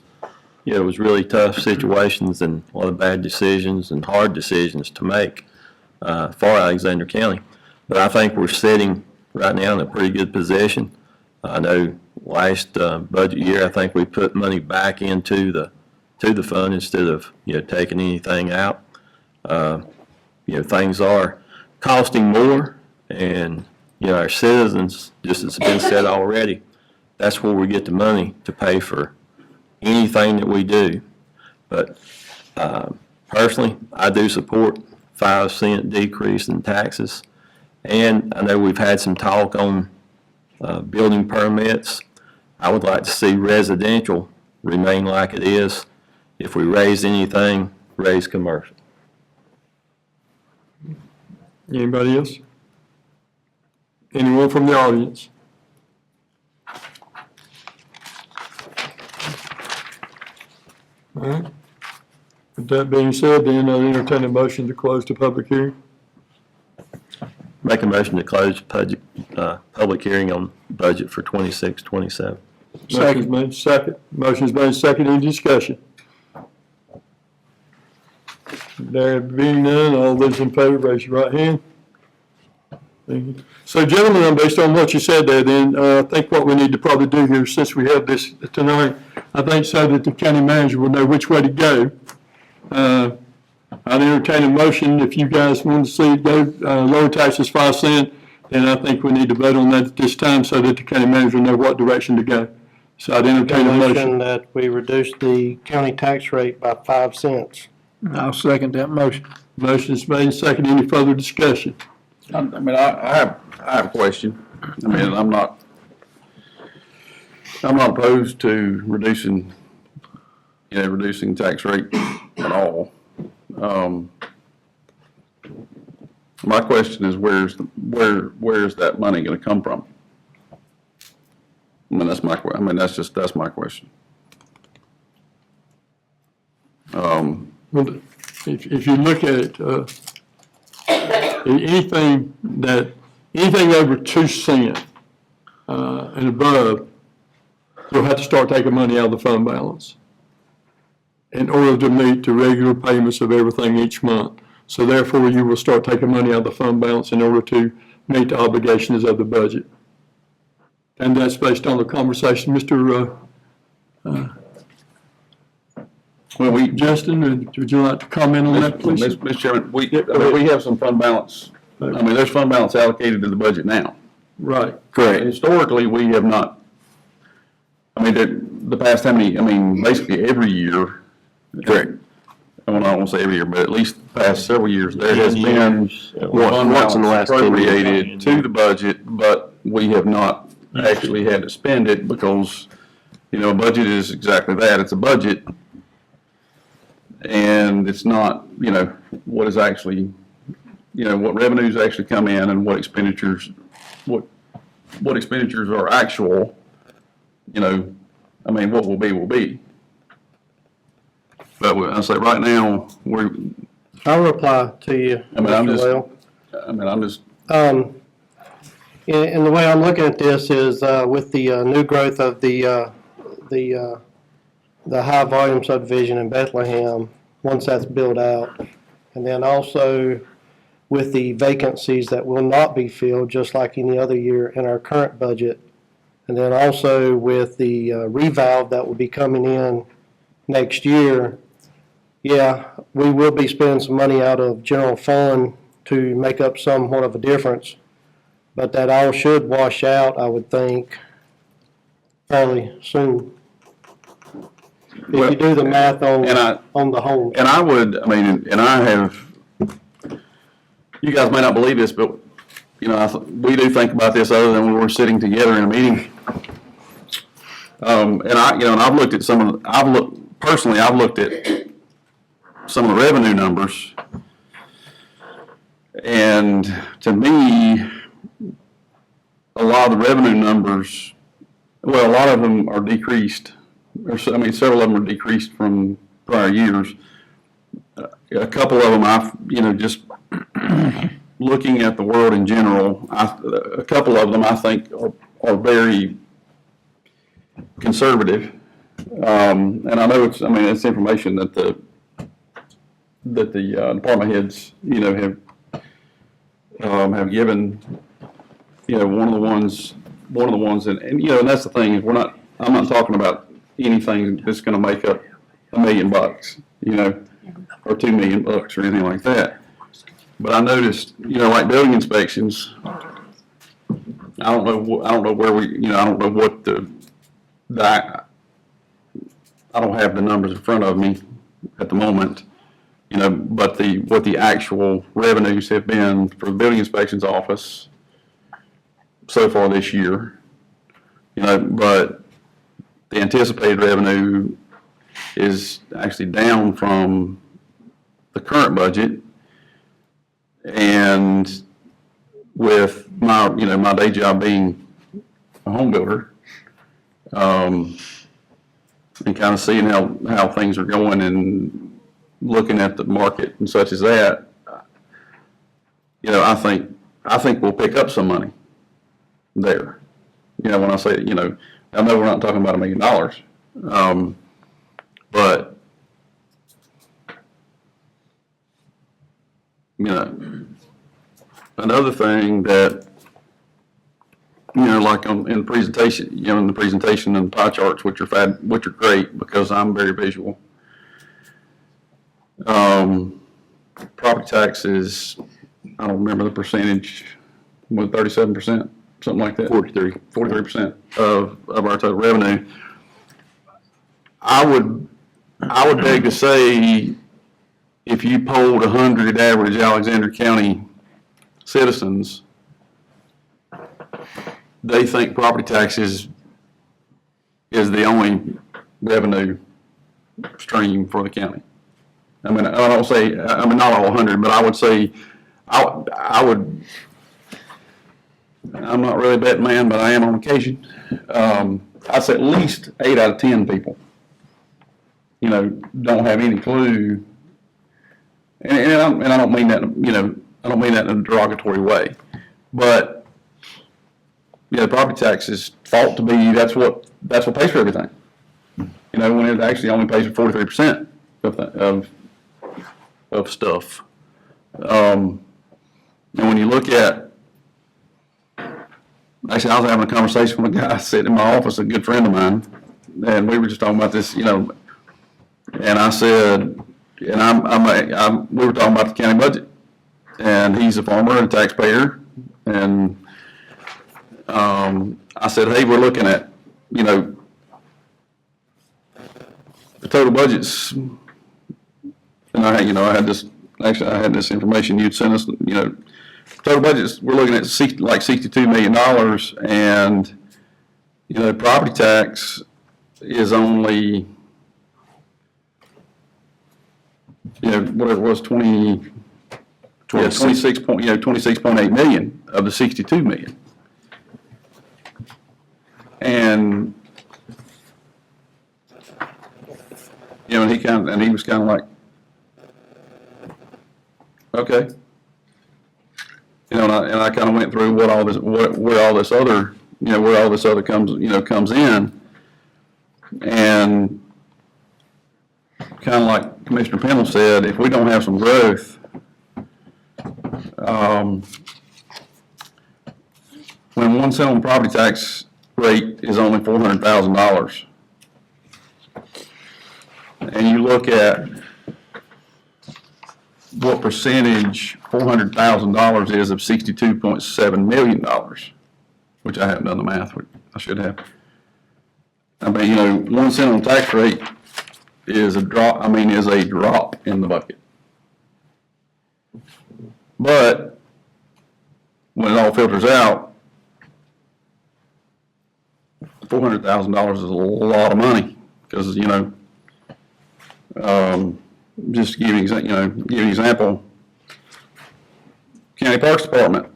it was really tough situations and a lot of bad decisions and hard decisions to make for Alexander County. But I think we're sitting right now in a pretty good position. I know last budget year, I think we put money back into the fund instead of taking anything out. Things are costing more. And, our citizens, just as has been said already, that's where we get the money to pay for anything that we do. But personally, I do support 5-cent decrease in taxes. And I know we've had some talk on building permits. I would like to see residential remain like it is. If we raise anything, raise commercial. Anybody else? Anyone from the audience? All right. With that being said, then I'll entertain a motion to close the public hearing. Make a motion to close public hearing on budget for 26-27. Motion's made, second. Motion's made, second. Any discussion? There being none, all those in favor, raise your right hand. Thank you. So gentlemen, based on what you said there, then I think what we need to probably do here, since we have this tonight, I think so that the county manager will know which way to go. I'd entertain a motion if you guys want to see it go lower taxes 5 cents, then I think we need to vote on that at this time so that the county manager will know what direction to go. So I'd entertain a motion. That we reduce the county tax rate by 5 cents. I'll second that motion. Motion is made, second. Any further discussion? I have a question. I mean, I'm not opposed to reducing tax rate at all. My question is, where's that money going to come from? I mean, that's my question. Well, if you look at it, anything over 2 cents and above, you'll have to start taking money out of the fund balance in order to meet the regular payments of everything each month. So therefore, you will start taking money out of the fund balance in order to meet the obligations of the budget. And that's based on the conversation. Mr. Justin, would you like to comment on that, please? Mr. Chairman, we have some fund balance. I mean, there's fund balance allocated to the budget now. Right. Correct. Historically, we have not, I mean, the past basically every year. Correct. I don't want to say every year, but at least the past several years, there has been fund once in the last balance 10 years. appropriated to the budget, but we have not actually had to spend it because, a budget is exactly that. It's a budget. And it's not, what is actually, what revenues actually come in and what expenditures are actual, what will be. But I say right now, I'll reply to you, Mr. Well. I'm just. And the way I'm looking at this is with the new growth of the high volume subdivision in Bethlehem, once that's built out, and then also with the vacancies that will not be filled, just like any other year in our current budget, and then also with the revalve that will be coming in next year, yeah, we will be spending some money out of general fund to make up somewhat of a difference. But that all should wash out, I would think, fairly soon. If you do the math on the whole. And I would, I mean, and I have, you guys may not believe this, but, you know, we do think about this other than when we're sitting together in a meeting. And I've looked at I've looked at some of the revenue numbers. And to me, a lot of the revenue numbers, well, a lot of them are decreased. Several of them are decreased from prior years. A couple of them, just looking at the world in general, a couple of them I think are very conservative. And I know it's information that the department heads, have given. One of the ones that, and that's the thing, is I'm not talking about anything that's going to make up $1 million, or $2 million or anything like that. But I noticed, like building inspections, I don't know where I don't know what I don't have the numbers in front of me at the moment, but what the actual revenues have been for the building inspections office so far this year, but the anticipated revenue is actually down from the current budget. And with my day job being a home builder, and kind of seeing how things are going and looking at the market and such as that, I think we'll pick up some money there. When I say, I know we're not talking about $1 million, but another thing that, like in the presentation, and pie charts, which are great because I'm very visual. Property taxes, I don't remember the percentage, 37%, something like that. 43% of our total revenue. I would beg to say, if you polled 100 average Alexander County citizens, they think property taxes is the only revenue stream for the county. I don't say, not all 100, but I would say, I'm not really a betting man, but I am on occasion. I'd say at least 8 out of 10 people, don't have any clue. And I don't mean that, I don't mean that in a derogatory way, but property taxes thought to be that's what pays for everything. When it actually only pays for 43% of stuff. And when you look at, actually, I was having a conversation with a guy sitting in my office, a good friend of mine, and we were just talking about this, and I said, and we were talking about the county budget, and he's a farmer and a taxpayer, and I said, hey, we're looking at, the total budgets, and I had this information you'd sent us, total budgets, we're looking at $62 million, and, property tax is only, whatever it was, 26.8 million of the 62 million. And, and he was kind of like, okay. And I kind of went through where all this other comes in. And kind of like Commissioner Pennell said, if we don't have some growth, when 1 cent on property tax rate is only $400,000, and you look at what percentage $400,000 is of $62.7 million, which I haven't done the math, which I should have. I mean, 1 cent on tax rate is a drop in the bucket. But when it all filters out, $400,000 is a lot of money, because, just to give you, give you an example, County Parks Department,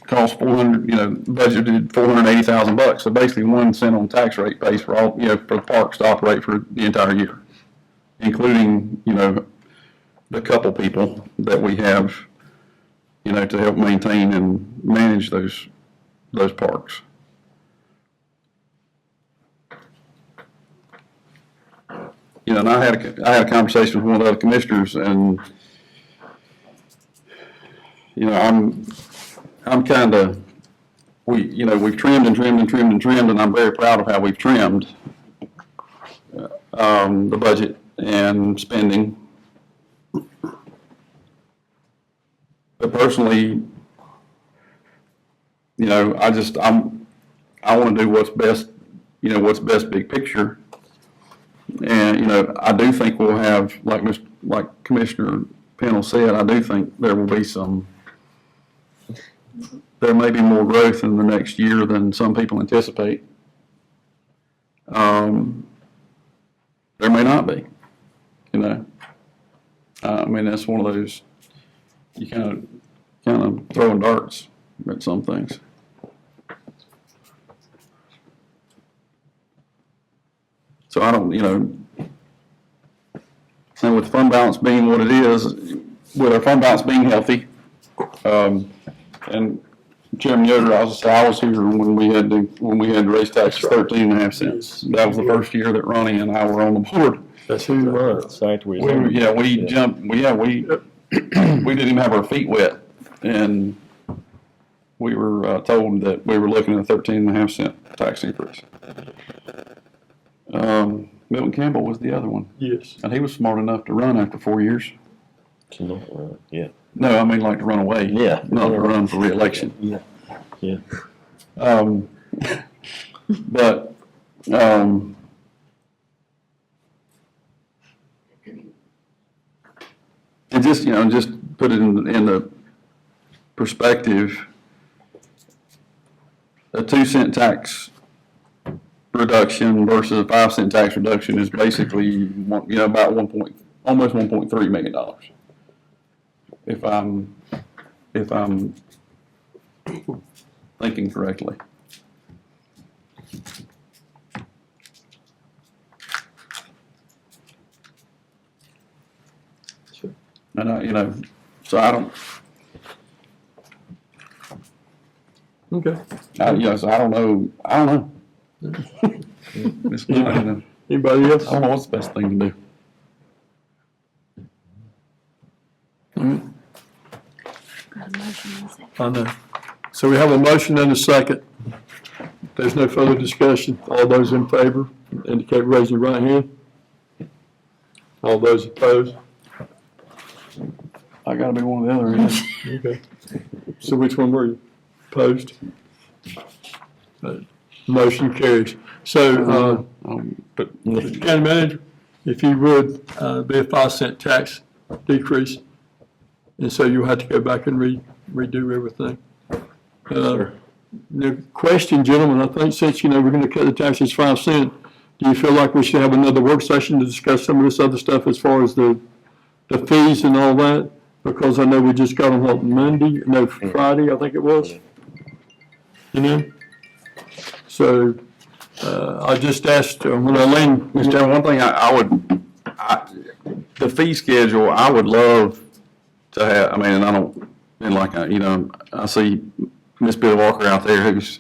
cost budgeted $480,000. So basically 1 cent on tax rate pays for all, for the parks to operate for the entire year, including, the couple people that we have, to help maintain and manage those parks. And I had a conversation with one of the other commissioners, and I'm kind of, we've trimmed and trimmed and trimmed and trimmed, and I'm very proud of how we've trimmed the budget and spending. But personally, I want to do what's best, what's best big picture. And, I do think we'll have, like Commissioner Pennell said, I do think there will be there may be more growth in the next year than some people anticipate. There may not be, I mean, that's one of those, you kind of throwing darts at some things. So I don't, and with fund balance being what it is, with our fund balance being healthy, and Chairman Yoder, I was here when we had to raise taxes 13.5 cents. That was the first year that Ronnie and I were on the board. That's who runs. We jumped. We didn't even have our feet wet, and we were told that we were looking at a 13.5 cent tax increase. Milton Campbell was the other one. Yes. And he was smart enough to run after 4 years. Yeah. No, I mean like to run away. Yeah. Not to run for re-election. Yeah. Yeah. But, and just, just put it in the perspective, a 2 cent tax reduction versus a 5 cent tax reduction is basically, about almost $1.3 million. If I'm thinking correctly. And so I don't. Okay. So I don't know. It's not, Anybody else? I don't know what's the best thing to do. I know. So we have a motion and a second. There's no further discussion. All those in favor indicate raising your right hand. All those opposed? I gotta be one of the other ends. Okay. So which one were you? Opposed? Motion carries. So, but Mr. County Manager, if you would, be a 5 cent tax decrease. And so you'll have to go back and redo everything. The question, gentlemen, I think since, we're gonna cut the taxes 5 cents, do you feel like we should have another work session to discuss some of this other stuff as far as the fees and all that? Because I know we just got them on Friday, I think it was. So, I just asked, when Elaine, Mr. Chairman, one thing the fee schedule, I would love to have, and I don't, and like, I see Ms. Bill Walker out there who's,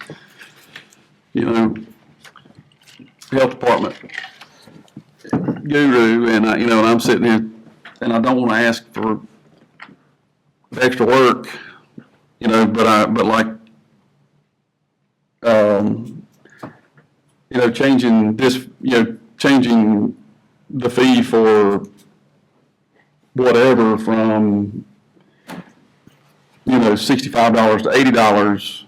health department guru, and and I'm sitting here, and I don't want to ask for extra work, but like, changing this, changing the fee for whatever from, $65 to $80,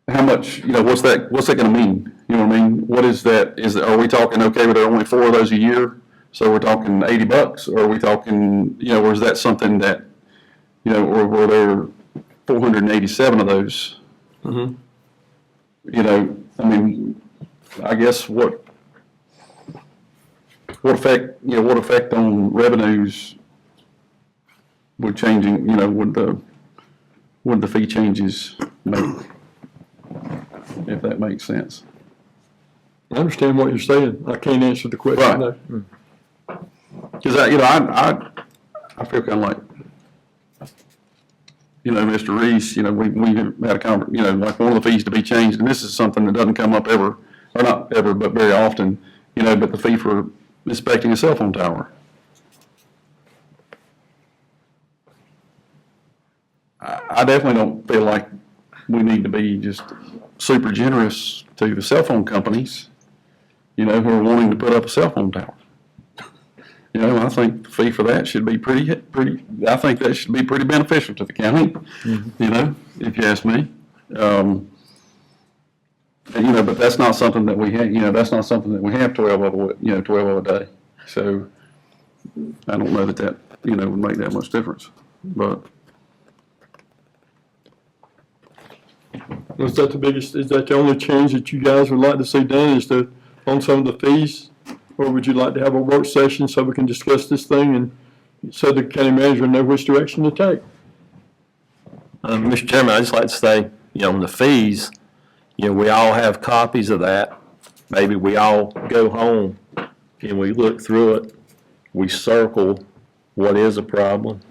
how much, what's that gonna mean? You know what I mean? What is that? Are we talking, okay, but there are only 4 of those a year, so we're talking $80, or are we talking, or is that something that, or were there 487 of those? I mean, I guess what effect, what effect on revenues would changing, would the fee changes make? If that makes sense. I understand what you're saying. I can't answer the question, Right. no. Because I feel kind of like, Mr. Reese, we had a like one of the fees to be changed, and this is something that doesn't come up ever, or not ever, but very often, but the fee for inspecting a cell phone tower. I definitely don't feel like we need to be just super generous to the cell phone companies, who are wanting to put up a cell phone tower. I think the fee for that should be I think that should be pretty beneficial to the county, if you ask me. But that's not something that we have, that's not something that we have 12 of a day. So I don't know that, would make that much difference, but. Is that the only change that you guys would like to see done, is on some of the fees? Or would you like to have a work session so we can discuss this thing and so the county manager know which direction to take? Mr. Chairman, I'd just like to say, on the fees, we all have copies of that. Maybe we all go home and we look through it, we circle what is a problem,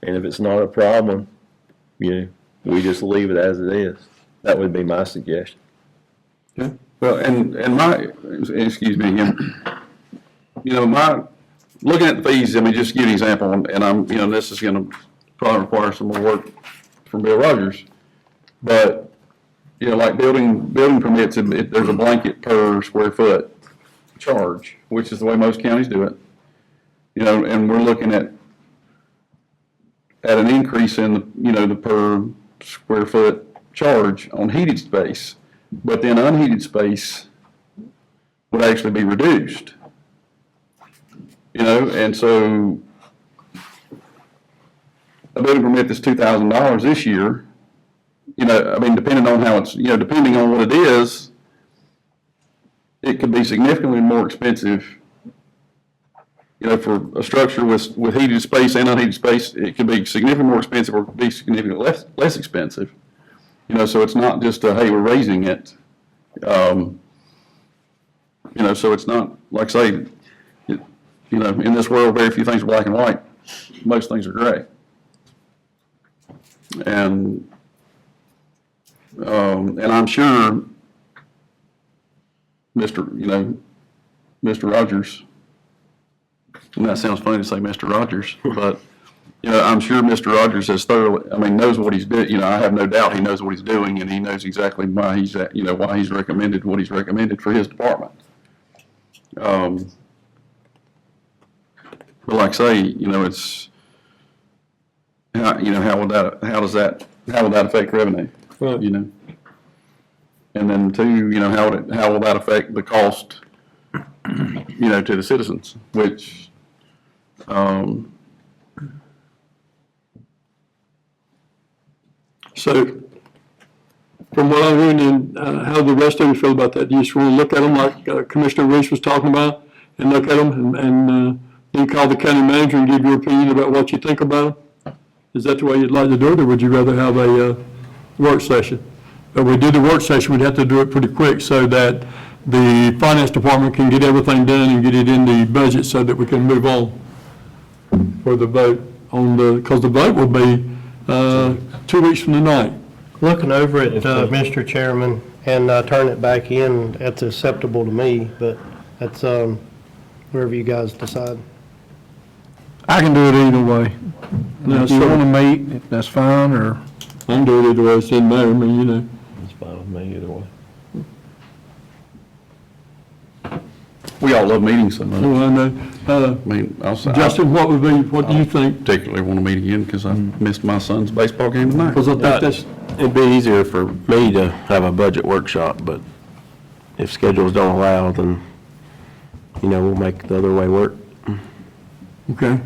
and if it's not a problem, we just leave it as it is. That would be my suggestion. Yeah. Well, and excuse me again, looking at the fees, just to give you an example, and I'm, this is gonna probably require some more work from Bill Rogers, but, like building permits, there's a blanket per square foot charge, which is the way most counties do it. And we're looking at an increase in the per square foot charge on heated space, but then unheated space would actually be reduced. And so a building permit that's $2,000 this year, depending on how it's, depending on what it is, it could be significantly more expensive. For a structure with heated space and unheated space, it could be significantly more expensive, or it could be significantly less expensive. So it's not just hey, we're raising it. So it's not, like say, in this world, very few things are black and white. Most things are gray. And I'm sure Mr. Rogers, and that sounds funny to say Mr. Rogers, but, I'm sure Mr. Rogers has thoroughly, knows what he's doing. I have no doubt he knows what he's doing, and he knows exactly why he's why he's recommended what he's recommended for his department. But like I say, it's, how would that affect revenue? Right. And then two, how will that affect the cost, to the citizens, which, So, from what I'm hearing, how the rest of you feel about that? Do you just want to look at them like Commissioner Reese was talking about, and look at them and then call the county manager and give your opinion about what you think about them? Is that the way you'd like to do it, or would you rather have a work session? But we do the work session, we'd have to do it pretty quick so that the finance department can get everything done and get it in the budget so that we can move on for the vote because the vote will be 2 weeks from tonight. Looking over it, Mr. Chairman, and turn it back in, that's acceptable to me, but that's wherever you guys decide. I can do it either way. No, If you sir. want to meet, that's fine, or I can do it either way, it doesn't matter, It's fine with me either way. we all love meetings so much. Oh, I know. I mean, also, I Justin, what do you think? particularly want to meet again because I missed my son's baseball game tonight. Because I think that's, It'd be easier for me to have a budget workshop, but if schedules don't allow, then, we'll make the other way work. okay,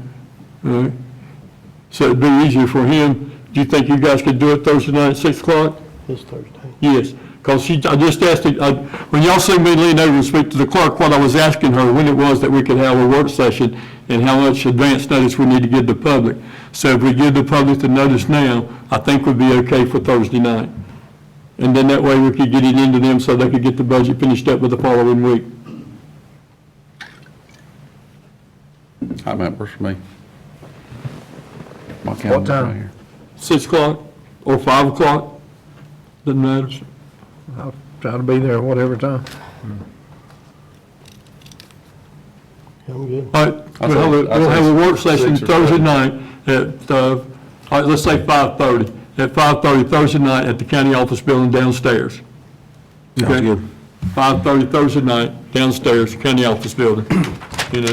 all right. So it'd be easier for him. Do you think you guys could do it Thursday night at 6 o'clock? This Thursday. Yes, because I just asked it, when y'all see me lean over and speak to the clerk, what I was asking her, when it was that we could have a work session and how much advance notice we need to give the public. So if we give the public the notice now, I think we'd be okay for Thursday night. And then that way we could get it into them so they could get the budget finished up by the following week. How that works for me. My calendar's time? right here. 6 o'clock or 5 o'clock, doesn't matter. I'll try to be there whatever time. I'm good. All right, we'll have a work session 6 or Thursday 7. night at, all right, let's say 5:30. At 5:30 Thursday night at the county office building downstairs. Sounds good. 5:30 Thursday night downstairs, county office building, and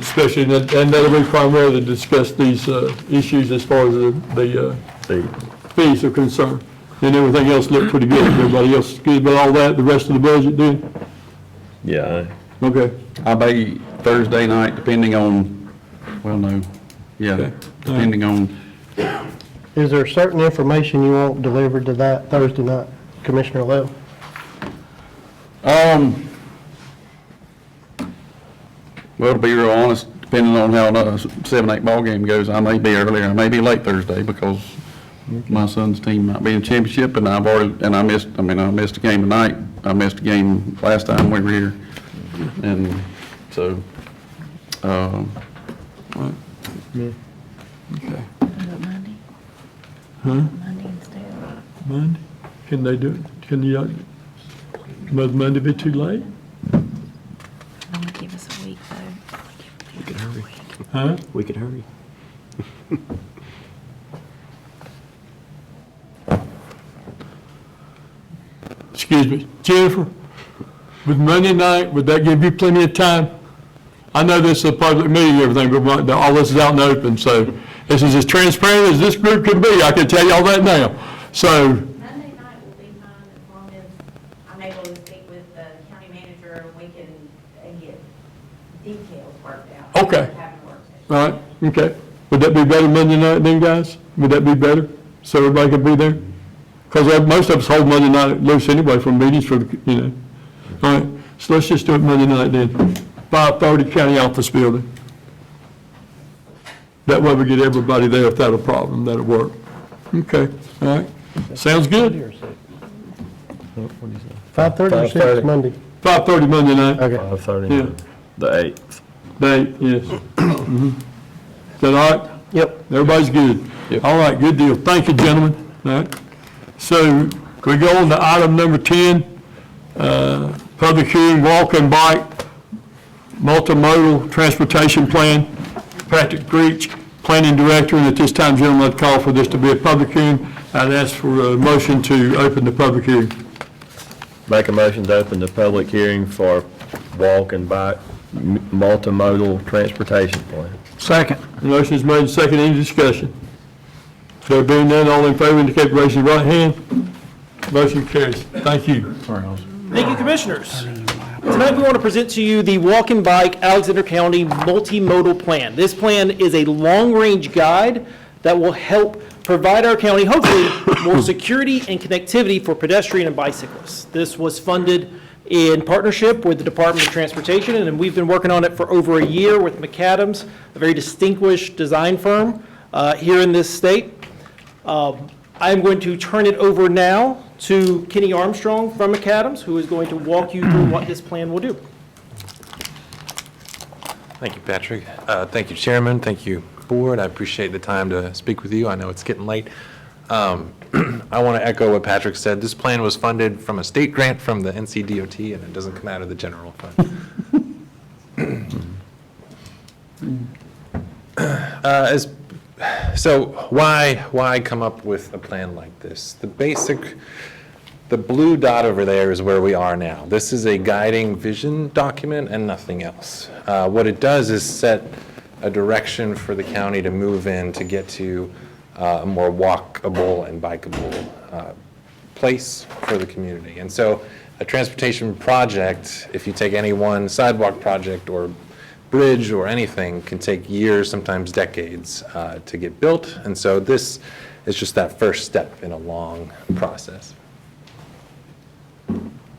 especially, and that'll be primarily to discuss these issues as far as the fees are concerned. And everything else looked pretty good. Everybody else good about all that, the rest of the budget, did? Yeah, Okay. I'll be Thursday night, depending on, well, no, yeah, Okay. depending on, Is there certain information you want delivered to that Thursday night, Commissioner Lowe? well, to be real honest, depending on how the 7-8 ball game goes, I may be earlier, I may be late Thursday because my son's team might be in the championship and I missed a game tonight. I missed a game last time we were here. And so, Monday? Can they do it? Can you, must Monday be too late? Only give us a week, though. We could hurry. Huh? We could hurry. Excuse me, Jennifer, with Monday night, would that give you plenty of time? I know this is a public meeting, and everything, but all this is out in the open, so this is as transparent as this group can be, I can tell you all that now. So, Monday night will be fine as long as I'm able to speak with the county manager and we can get details worked out. Okay. Have a work session. all right, okay. Would that be better Monday night then, guys? Would that be better, so everybody can be there? Because most of us hold Monday night loose anyway from meetings for, All right, so let's just do it Monday night then. 5:30 county office building. That way we get everybody there. If that's a problem, that'll work. Okay, all right. Sounds good. 5:30 or 6 5:30. Monday? 5:30 Monday night. Okay. 5:30, Yeah. the 8th. Date, yes. Mhm. Is that all right? Yep. Everybody's good? All right, good deal. Thank you, gentlemen. All right. So we go on to item number 10, public hearing, walk and bike, multimodal transportation plan. Patrick Breach, Planning Director, and at this time, gentlemen, I'd call for this to be a public hearing. I'd ask for a motion to open the public hearing. Make a motion to open the public hearing for walk and bike multimodal transportation plan. Second. Motion is made and seconded. Any discussion? There being none, all in favor indicate by raising your right hand. Motion carries. Thank you. Thank you, Commissioners. Tonight, we want to present to you the Walk and Bike Alexander County Multimodal Plan. This plan is a long-range guide that will help provide our county, hopefully, more security and connectivity for pedestrian and bicyclists. This was funded in partnership with the Department of Transportation, and we've been working on it for over a year with McAdams, a very distinguished design firm here in this state. I'm going to turn it over now to Kenny Armstrong from McAdams, who is going to walk you through what this plan will do. Thank you, Patrick. Thank you, Chairman. Thank you, Board. I appreciate the time to speak with you. I know it's getting late. I want to echo what Patrick said. This plan was funded from a state grant from the NCDOT, and it doesn't come out of the general fund. So why come up with a plan like this? The basic The blue dot over there is where we are now. This is a guiding vision document and nothing else. What it does is set a direction for the county to move in to get to a more walkable and bikeable place for the community. And so a transportation project, if you take any one sidewalk project or bridge or anything, can take years, sometimes decades to get built. And so this is just that first step in a long process.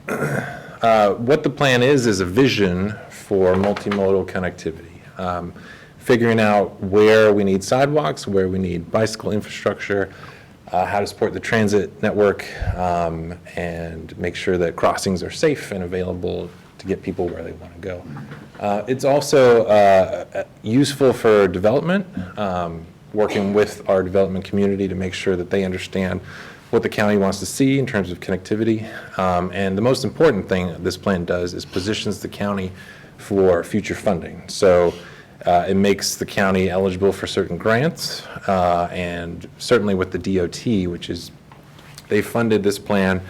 What the plan is a vision for multimodal connectivity. Figuring out where we need sidewalks, where we need bicycle infrastructure, how to support the transit network, and make sure that crossings are safe and available to get people where they want to go. It's also useful for development, working with our development community to make sure that they understand what the county wants to see in terms of connectivity. And the most important thing this plan does is positions the county for future funding. So it makes the county eligible for certain grants, and certainly with the DOT, which is, they funded this plan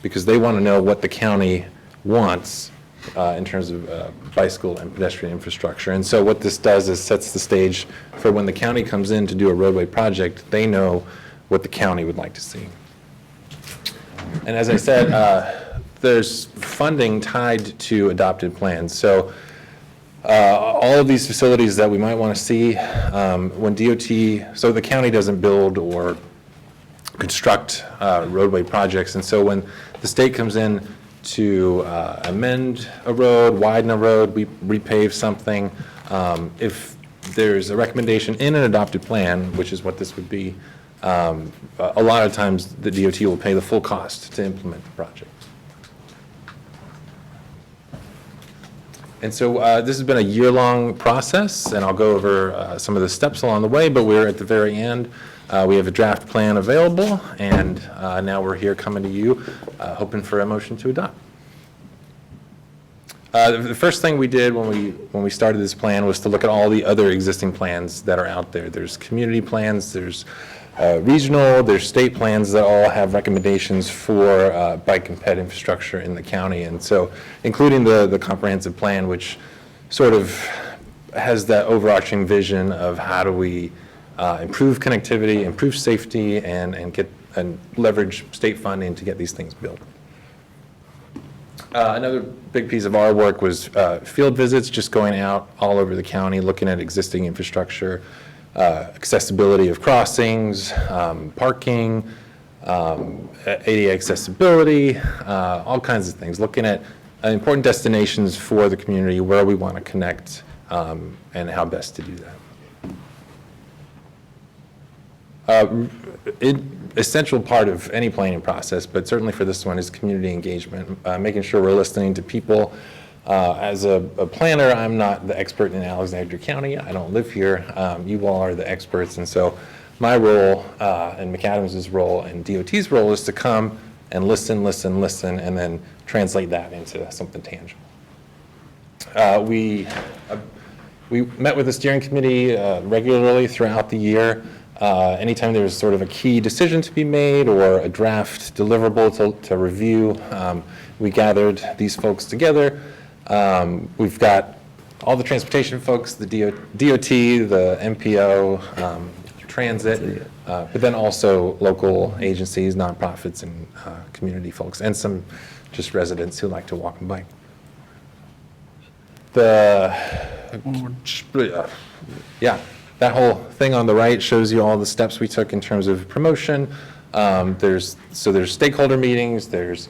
because they want to know what the county wants in terms of bicycle and pedestrian infrastructure. And so what this does is sets the stage for when the county comes in to do a roadway project, they know what the county would like to see. And as I said, there's funding tied to adopted plans. So all of these facilities that we might want to see, when DOT, so the county doesn't build or construct roadway projects. And so when the state comes in to amend a road, widen a road, we repave something, if there's a recommendation in an adopted plan, which is what this would be, a lot of times the DOT will pay the full cost to implement the project. And so this has been a year-long process, and I'll go over some of the steps along the way, but we're at the very end. We have a draft plan available, and now we're here coming to you, hoping for a motion to adopt. The first thing we did when we started this plan was to look at all the other existing plans that are out there. There's community plans, there's regional, there's state plans that all have recommendations for bike and ped infrastructure in the county. And so including the comprehensive plan, which sort of has that overarching vision of how do we improve connectivity, improve safety, and leverage state funding to get these things built. Another big piece of our work was field visits, just going out all over the county, looking at existing infrastructure, accessibility of crossings, parking, ADA accessibility, all kinds of things, looking at important destinations for the community, where we want to connect, and how best to do that. Essential part of any planning process, but certainly for this one, is community engagement, making sure we're listening to people. As a planner, I'm not the expert in Alexandria County. I don't live here. You all are the experts, and so my role, and McAdams' role, and DOT's role is to come and listen, and then translate that into something tangible. We met with the steering committee regularly throughout the year. Anytime there was sort of a key decision to be made or a draft deliverable to review, we gathered these folks together. We've got all the transportation folks, the DOT, the MPO, transit, but then also local agencies, nonprofits, and community folks, and some just residents who like to walk and bike. That whole thing on the right shows you all the steps we took in terms of promotion. There's stakeholder meetings, there's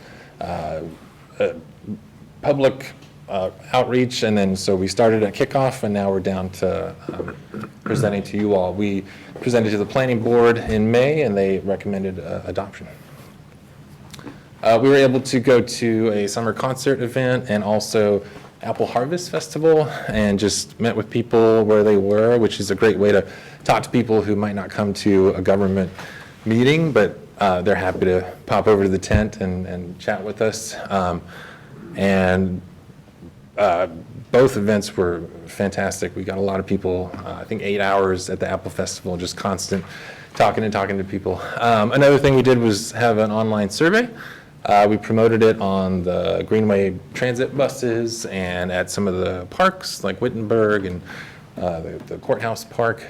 public outreach, and then so we started at kickoff, and now we're down to presenting to you all. We presented to the planning board in May, and they recommended adoption. We were able to go to a summer concert event and also Apple Harvest Festival, and just met with people where they were, which is a great way to talk to people who might not come to a government meeting, but they're happy to pop over to the tent and chat with us. Both events were fantastic. We got a lot of people, I think 8 hours at the Apple Festival, just constant talking to people. Another thing we did was have an online survey. We promoted it on the Greenway transit buses and at some of the parks like Wittenberg and the Courthouse Park.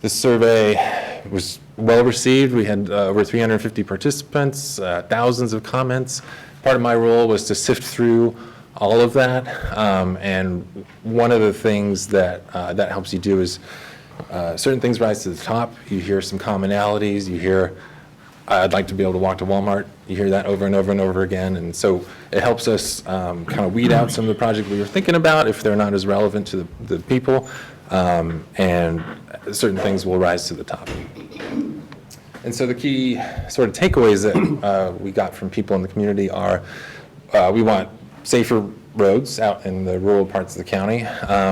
This survey was well received. We had over 350 participants, thousands of comments. Part of my role was to sift through all of that. And one of the things that that helps you do is certain things rise to the top. You hear some commonalities. You hear, I'd like to be able to walk to Walmart. You hear that over and over and over again. And so it helps us kind of weed out some of the projects we were thinking about if they're not as relevant to the people. And certain things will rise to the top. And so the key sort of takeaways that we got from people in the community are we want safer roads out in the rural parts of the county.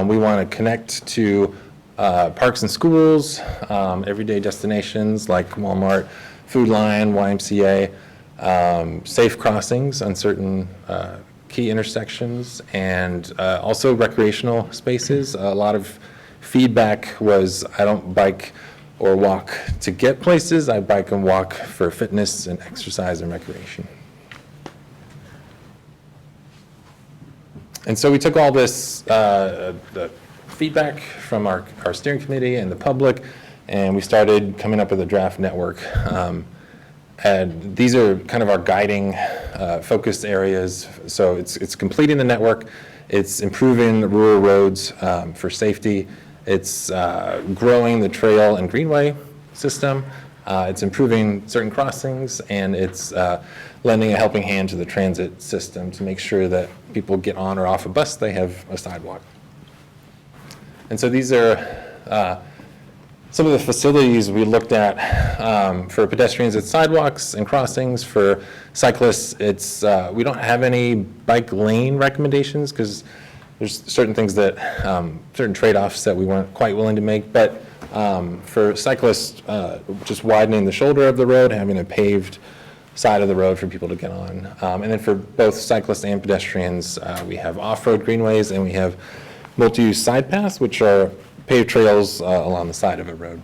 We want to connect to parks and schools, everyday destinations like Walmart, Food Lion, YMCA, safe crossings on certain key intersections, and also recreational spaces. A lot of feedback was, I don't bike or walk to get places, I bike and walk for fitness and exercise and recreation. And so we took all this the feedback from our steering committee and the public, and we started coming up with a draft network. And these are kind of our guiding focus areas. So it's completing the network, it's improving the rural roads for safety, it's growing the trail and greenway system, it's improving certain crossings, and it's lending a helping hand to the transit system to make sure that people get on or off a bus, they have a sidewalk. And so these are some of the facilities we looked at for pedestrians at sidewalks and crossings. For cyclists, it's we don't have any bike lane recommendations because there's certain things that, certain trade-offs that we weren't quite willing to make. But for cyclists, just widening the shoulder of the road, having a paved side of the road for people to get on. And then for both cyclists and pedestrians, we have off-road greenways and we have multi-use side paths, which are paved trails along the side of a road.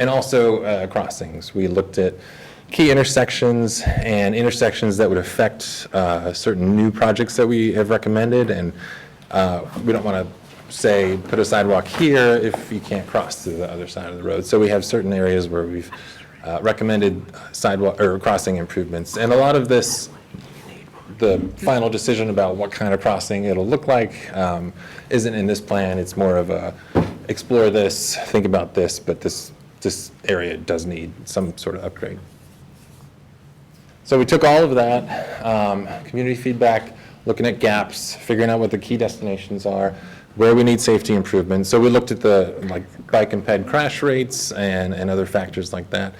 And also crossings. We looked at key intersections and intersections that would affect certain new projects that we have recommended. And we don't want to say, put a sidewalk here if you can't cross to the other side of the road. So we have certain areas where we've recommended sidewalk or crossing improvements. And a lot of this, the final decision about what kind of crossing it'll look like isn't in this plan. It's more of a explore this, think about this, but this area does need some sort of upgrade. So we took all of that, community feedback, looking at gaps, figuring out what the key destinations are, where we need safety improvements. So we looked at the bike and ped crash rates and other factors like that,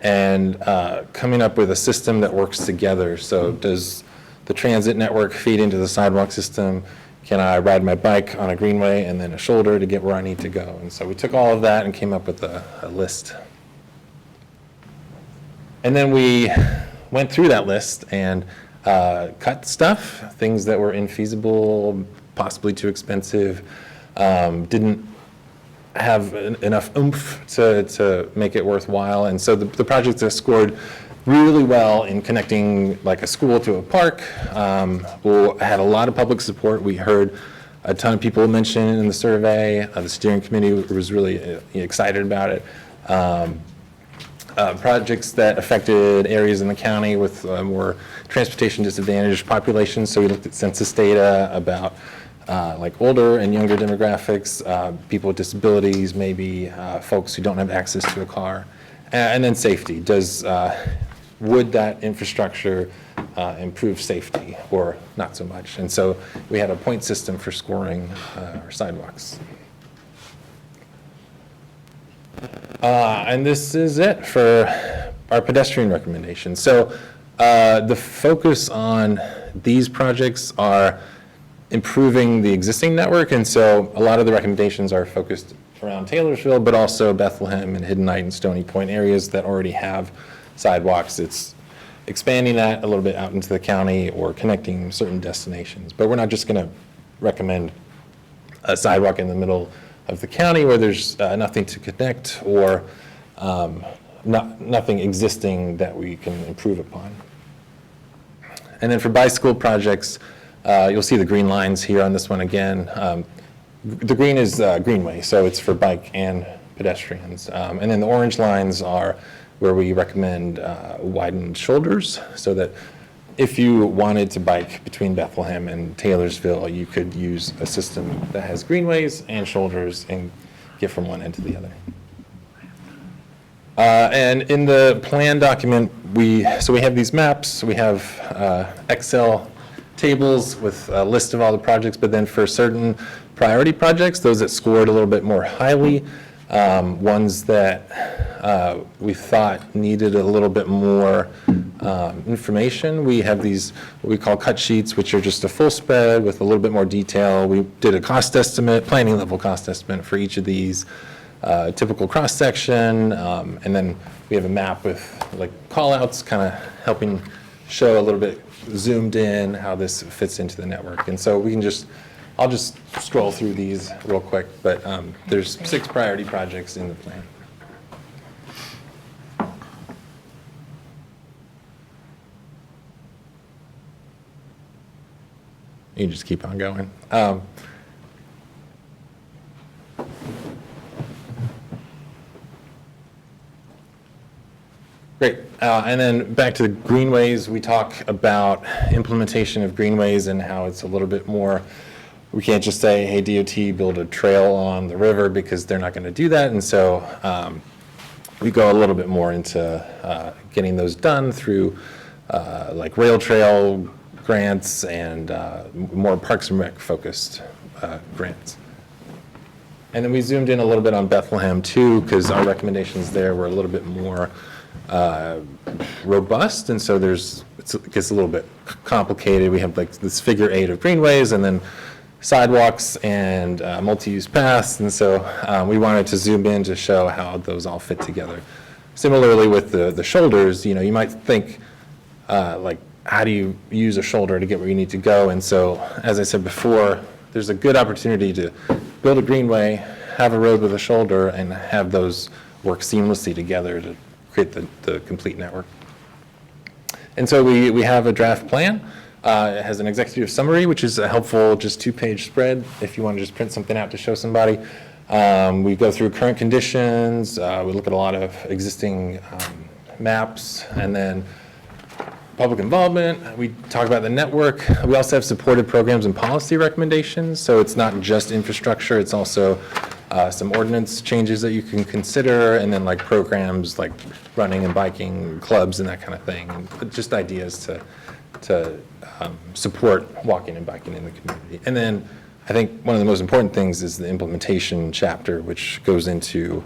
and coming up with a system that works together. So does the transit network feed into the sidewalk system? Can I ride my bike on a greenway and then a shoulder to get where I need to go? And so we took all of that and came up with a list. And then we went through that list and cut stuff, things that were infeasible, possibly too expensive, didn't have enough oomph to make it worthwhile. And so the projects that scored really well in connecting like a school to a park, had a lot of public support. We heard a ton of people mention in the survey. The steering committee was really excited about it. Projects that affected areas in the county with more transportation disadvantaged populations. So we looked at census data about like older and younger demographics, people with disabilities, maybe folks who don't have access to a car, and then safety. Would that infrastructure improve safety or not so much? And so we had a point system for scoring our sidewalks. And this is it for our pedestrian recommendations. So the focus on these projects are improving the existing network, and so a lot of the recommendations are focused around Taylorsville, but also Bethlehem and Hidden Heights and Stony Point areas that already have sidewalks. It's expanding that a little bit out into the county or connecting certain destinations. But we're not just going to recommend a sidewalk in the middle of the county where there's nothing to connect, or nothing existing that we can improve upon. And then for bicycle projects, you'll see the green lines here on this one again. The green is greenway, so it's for bike and pedestrians. And then the orange lines are where we recommend widened shoulders, so that if you wanted to bike between Bethlehem and Taylorsville, you could use a system that has greenways and shoulders and get from one end to the other. And in the plan document, we have these maps, we have Excel tables with a list of all the projects, but then for certain priority projects, those that scored a little bit more highly, ones that we thought needed a little bit more information, we have these, what we call cut sheets, which are just a full spread with a little bit more detail. We did a cost estimate, planning level cost estimate for each of these, typical cross-section, and then we have a map with like call-outs, kind of helping show a little bit zoomed in how this fits into the network. And so we can I'll just scroll through these real quick, but there's 6 priority projects in the plan. You can just keep on going. Great. And then back to the greenways, we talk about implementation of greenways and how it's a little bit more, we can't just say, hey, DOT, build a trail on the river, because they're not going to do that. And so we go a little bit more into getting those done through like rail trail grants and more Parks and Rec focused grants. And then we zoomed in a little bit on Bethlehem too, because our recommendations there were a little bit more robust, and so it gets a little bit complicated. We have like this figure 8 of greenways and then sidewalks and multi-use paths, and so we wanted to zoom in to show how those all fit together. Similarly with the shoulders, you might think like, how do you use a shoulder to get where you need to go? And so, as I said before, there's a good opportunity to build a greenway, have a road with a shoulder, and have those work seamlessly together to create the complete network. And so we have a draft plan. It has an executive summary, which is a helpful just 2-page spread if you want to just print something out to show somebody. We go through current conditions. We look at a lot of existing maps, and then public involvement. We talk about the network. We also have supported programs and policy recommendations. So it's not just infrastructure, it's also some ordinance changes that you can consider, and then like programs like running and biking clubs and that kind of thing, and just ideas to support walking and biking in the community. And then I think one of the most important things is the implementation chapter, which goes into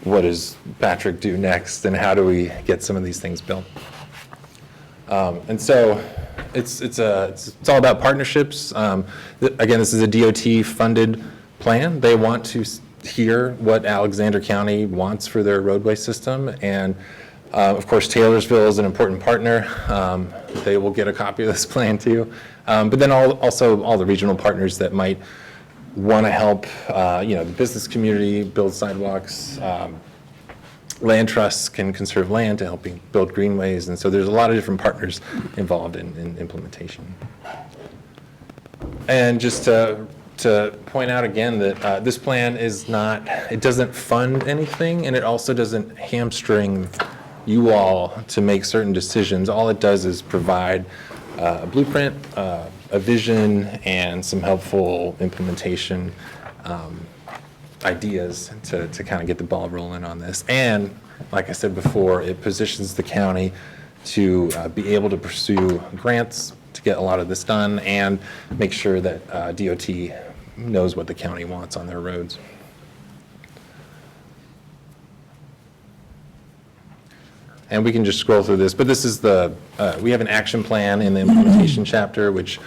what does Patrick do next and how do we get some of these things built. And so it's all about partnerships. Again, this is a DOT-funded plan. They want to hear what Alexander County wants for their roadway system, and of course, Taylorsville is an important partner. They will get a copy of this plan too. But then also all the regional partners that might want to help, the business community build sidewalks. Land trusts can conserve land to help build greenways, and so there's a lot of different partners involved in implementation. And just to point out again that this plan it doesn't fund anything, and it also doesn't hamstring you all to make certain decisions. All it does is provide a blueprint, a vision, and some helpful implementation ideas to kind of get the ball rolling on this. And like I said before, it positions the county to be able to pursue grants to get a lot of this done and make sure that DOT knows what the county wants on their roads. And we can just scroll through this, but this is we have an action plan in the implementation chapter, which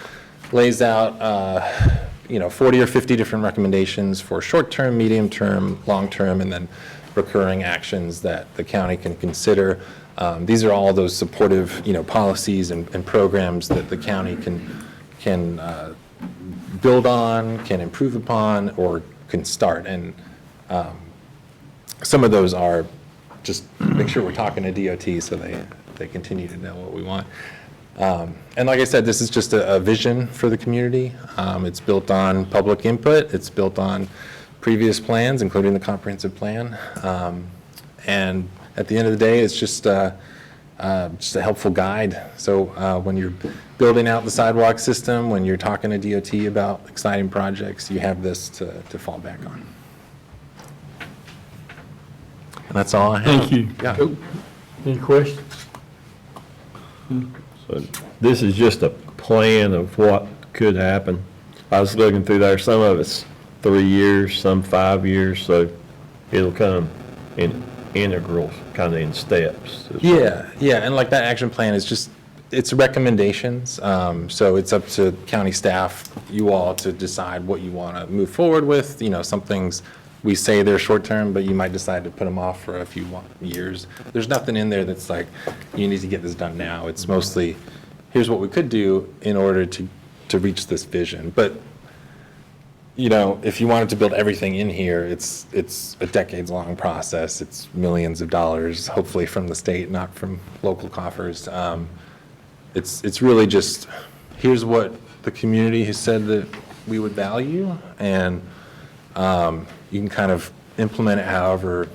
lays out 40 or 50 different recommendations for short-term, medium-term, long-term, and then recurring actions that the county can consider. These are all those supportive, policies and programs that the county can build on, can improve upon, or can start. And some of those are just make sure we're talking to DOT so they continue to know what we want. And like I said, this is just a vision for the community. It's built on public input. It's built on previous plans, including the comprehensive plan. And at the end of the day, it's just a helpful guide. So when you're building out the sidewalk system, when you're talking to DOT about exciting projects, you have this to fall back on. And that's all I have. Thank you. Yeah. Any questions? So this is just a plan of what could happen. I was looking through there, some of it's 3 years, some 5 years, so it'll come in integrals, kind of in steps. Yeah, and like that action plan is just, it's recommendations. So it's up to county staff, you all, to decide what you want to move forward with. You know, some things we say they're short-term, but you might decide to put them off for a few years. There's nothing in there that's like, you need to get this done now. It's mostly, here's what we could do in order to reach this vision. But, you know, if you wanted to build everything in here, it's a decades-long process. It's millions of dollars, hopefully from the state, not from local coffers. It's really just, here's what the community has said that we would value, and you can kind of implement it however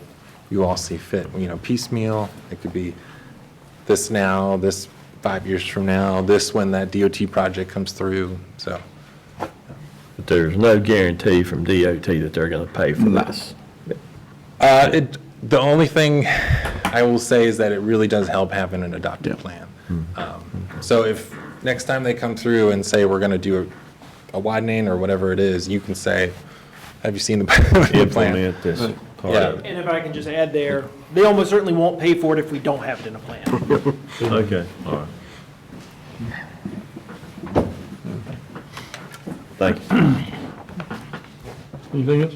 you all see fit. You know, piecemeal, it could be this now, this 5 years from now, this when that DOT project comes through, so. But there's no guarantee from DOT that they're going to pay for this. The only thing I will say is that it really does help having an adopted plan. So if next time they come through and say we're going to do a widening or whatever it is, you can say, have you seen the plan? Implement this part Yeah. of it. And if I can just add there, they almost certainly won't pay for it if we don't have it in a plan. Okay, all right. Thank you. Anything else?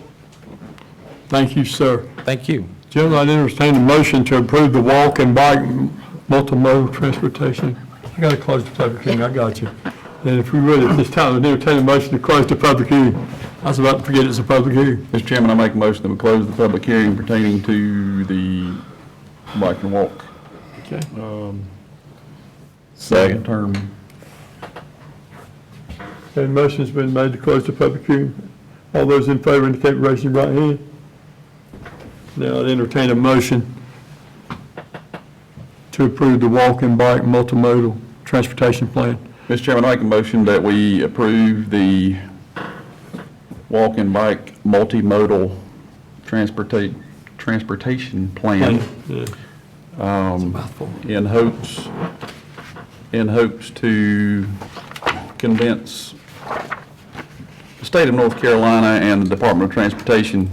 Thank you, sir. Thank you. Gentlemen, I'd entertain a motion to approve the walk and bike multimodal transportation. I got to close the public hearing, I got you. And if we would, at this time, I'd entertain a motion to close the public hearing. I was about to forget it's a public hearing. Mr. Chairman, I make a motion that we close the public hearing pertaining to the bike and walk. Okay. Second term. Okay, motion's been made to close the public hearing. All those in favor indicate by raising your right hand. Now I'd entertain a motion to approve the walk and bike multimodal transportation plan. Mr. Chairman, I make a motion that we approve the walk and bike multimodal transportation plan in hopes to convince the state of North Carolina and the Department of Transportation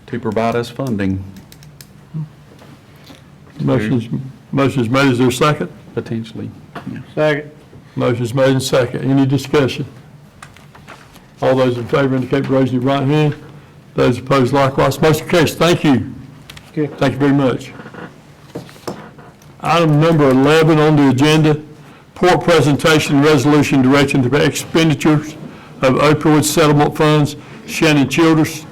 to provide us funding. Motion's made. Is there a second? Potentially. Second. Motion's made and second. Any discussion? All those in favor indicate by raising your right hand. Those opposed likewise. Motion carries. Thank you. Okay. Thank you very much. Item number 11 on the agenda, port presentation resolution direction to expenditures of opioid settlement funds. Shannon Childers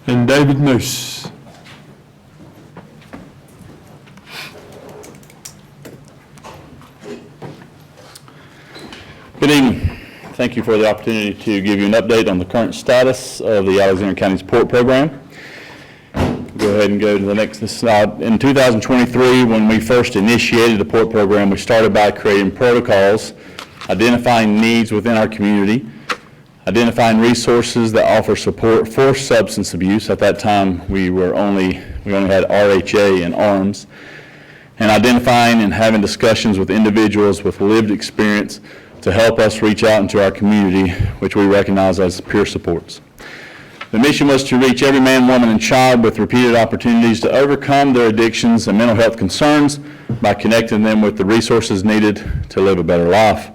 and David Moose. Good evening. Thank you for the opportunity to give you an update on the current status of the Alexander County Support Program. Go ahead and go to the next slide. In 2023, when we first initiated the PORT program, we started by creating protocols, identifying needs within our community, identifying resources that offer support for substance abuse. At that time, we only had RHA and ARMS, and identifying and having discussions with individuals with lived experience to help us reach out into our community, which we recognize as peer supports. The mission was to reach every man, woman, and child with repeated opportunities to overcome their addictions and mental health concerns by connecting them with the resources needed to live a better life.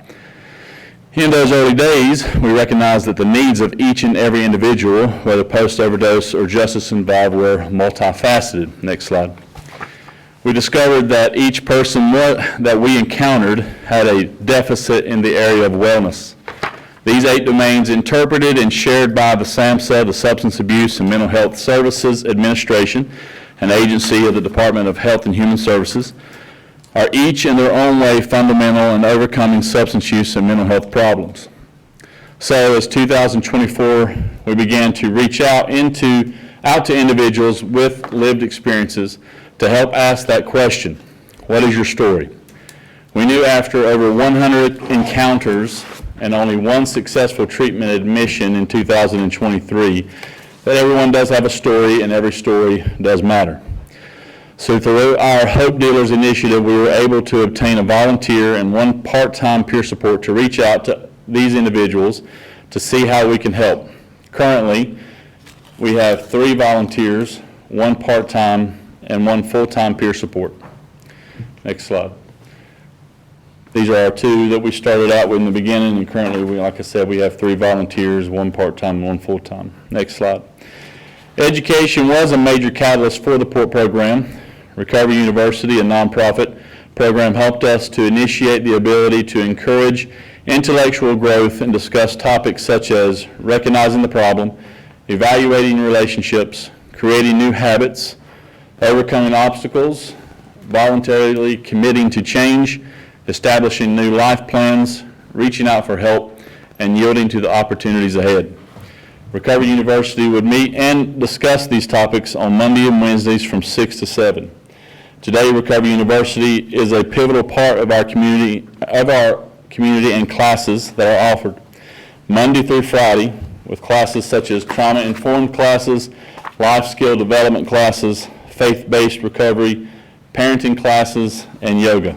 In those early days, we recognized that the needs of each and every individual, whether post-overdose or justice involved, were multifaceted. Next slide. We discovered that each person that we encountered had a deficit in the area of wellness. These 8 domains, interpreted and shared by the SAMHSA, the Substance Abuse and Mental Health Services Administration, an agency of the Department of Health and Human Services, are each in their own way fundamental in overcoming substance use and mental health problems. So as 2024, we began to reach out to individuals with lived experiences to help ask that question, what is your story? We knew after over 100 encounters and only one successful treatment admission in 2023 that everyone does have a story and every story does matter. So through our Hope Dealers initiative, we were able to obtain a volunteer and one part-time peer support to reach out to these individuals to see how we can help. Currently, we have 3 volunteers, 1 part-time, and 1 full-time peer support. Next slide. These are our 2 that we started out with in the beginning, and currently, like I said, we have 3 volunteers, 1 part-time, and 1 full-time. Next slide. Education was a major catalyst for the PORT program. Recovery University, a nonprofit program, helped us to initiate the ability to encourage intellectual growth and discuss topics such as recognizing the problem, evaluating relationships, creating new habits, overcoming obstacles, voluntarily committing to change, establishing new life plans, reaching out for help, and yielding to the opportunities ahead. Recovery University would meet and discuss these topics on Monday and Wednesdays from 6 to 7. Today, Recovery University is a pivotal part of our community and classes that are offered Monday through Friday, with classes such as trauma-informed classes, life skill development classes, faith-based recovery, parenting classes, and yoga.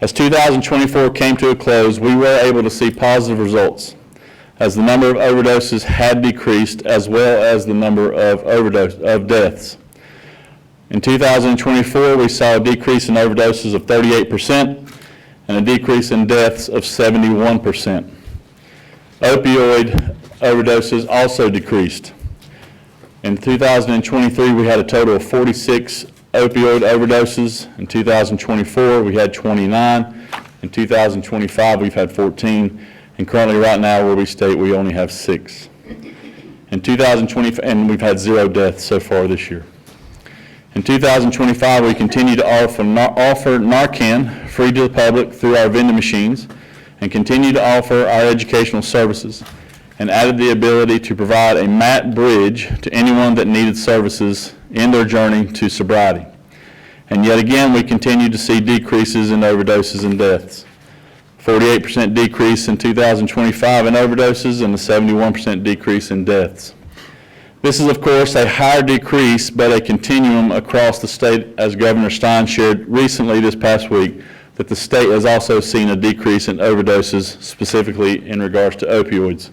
As 2024 came to a close, we were able to see positive results, as the number of overdoses had decreased, as well as the number of deaths. In 2024, we saw a decrease in overdoses of 38% and a decrease in deaths of 71%. Opioid overdoses also decreased. In 2023, we had a total of 46 opioid overdoses. In 2024, we had 29. In 2025, we've had 14. And currently, right now, where we state, we only have 6. In 2020, and we've had 0 deaths so far this year. In 2025, we continue to offer Narcan free to the public through our vending machines and continue to offer our educational services, and added the ability to provide a MAT bridge to anyone that needed services in their journey to sobriety. And yet again, we continue to see decreases in overdoses and deaths. 48% decrease in 2025 in overdoses and a 71% decrease in deaths. This is, of course, a higher decrease, but a continuum across the state, as Governor Stein shared recently this past week, that the state has also seen a decrease in overdoses, specifically in regards to opioids.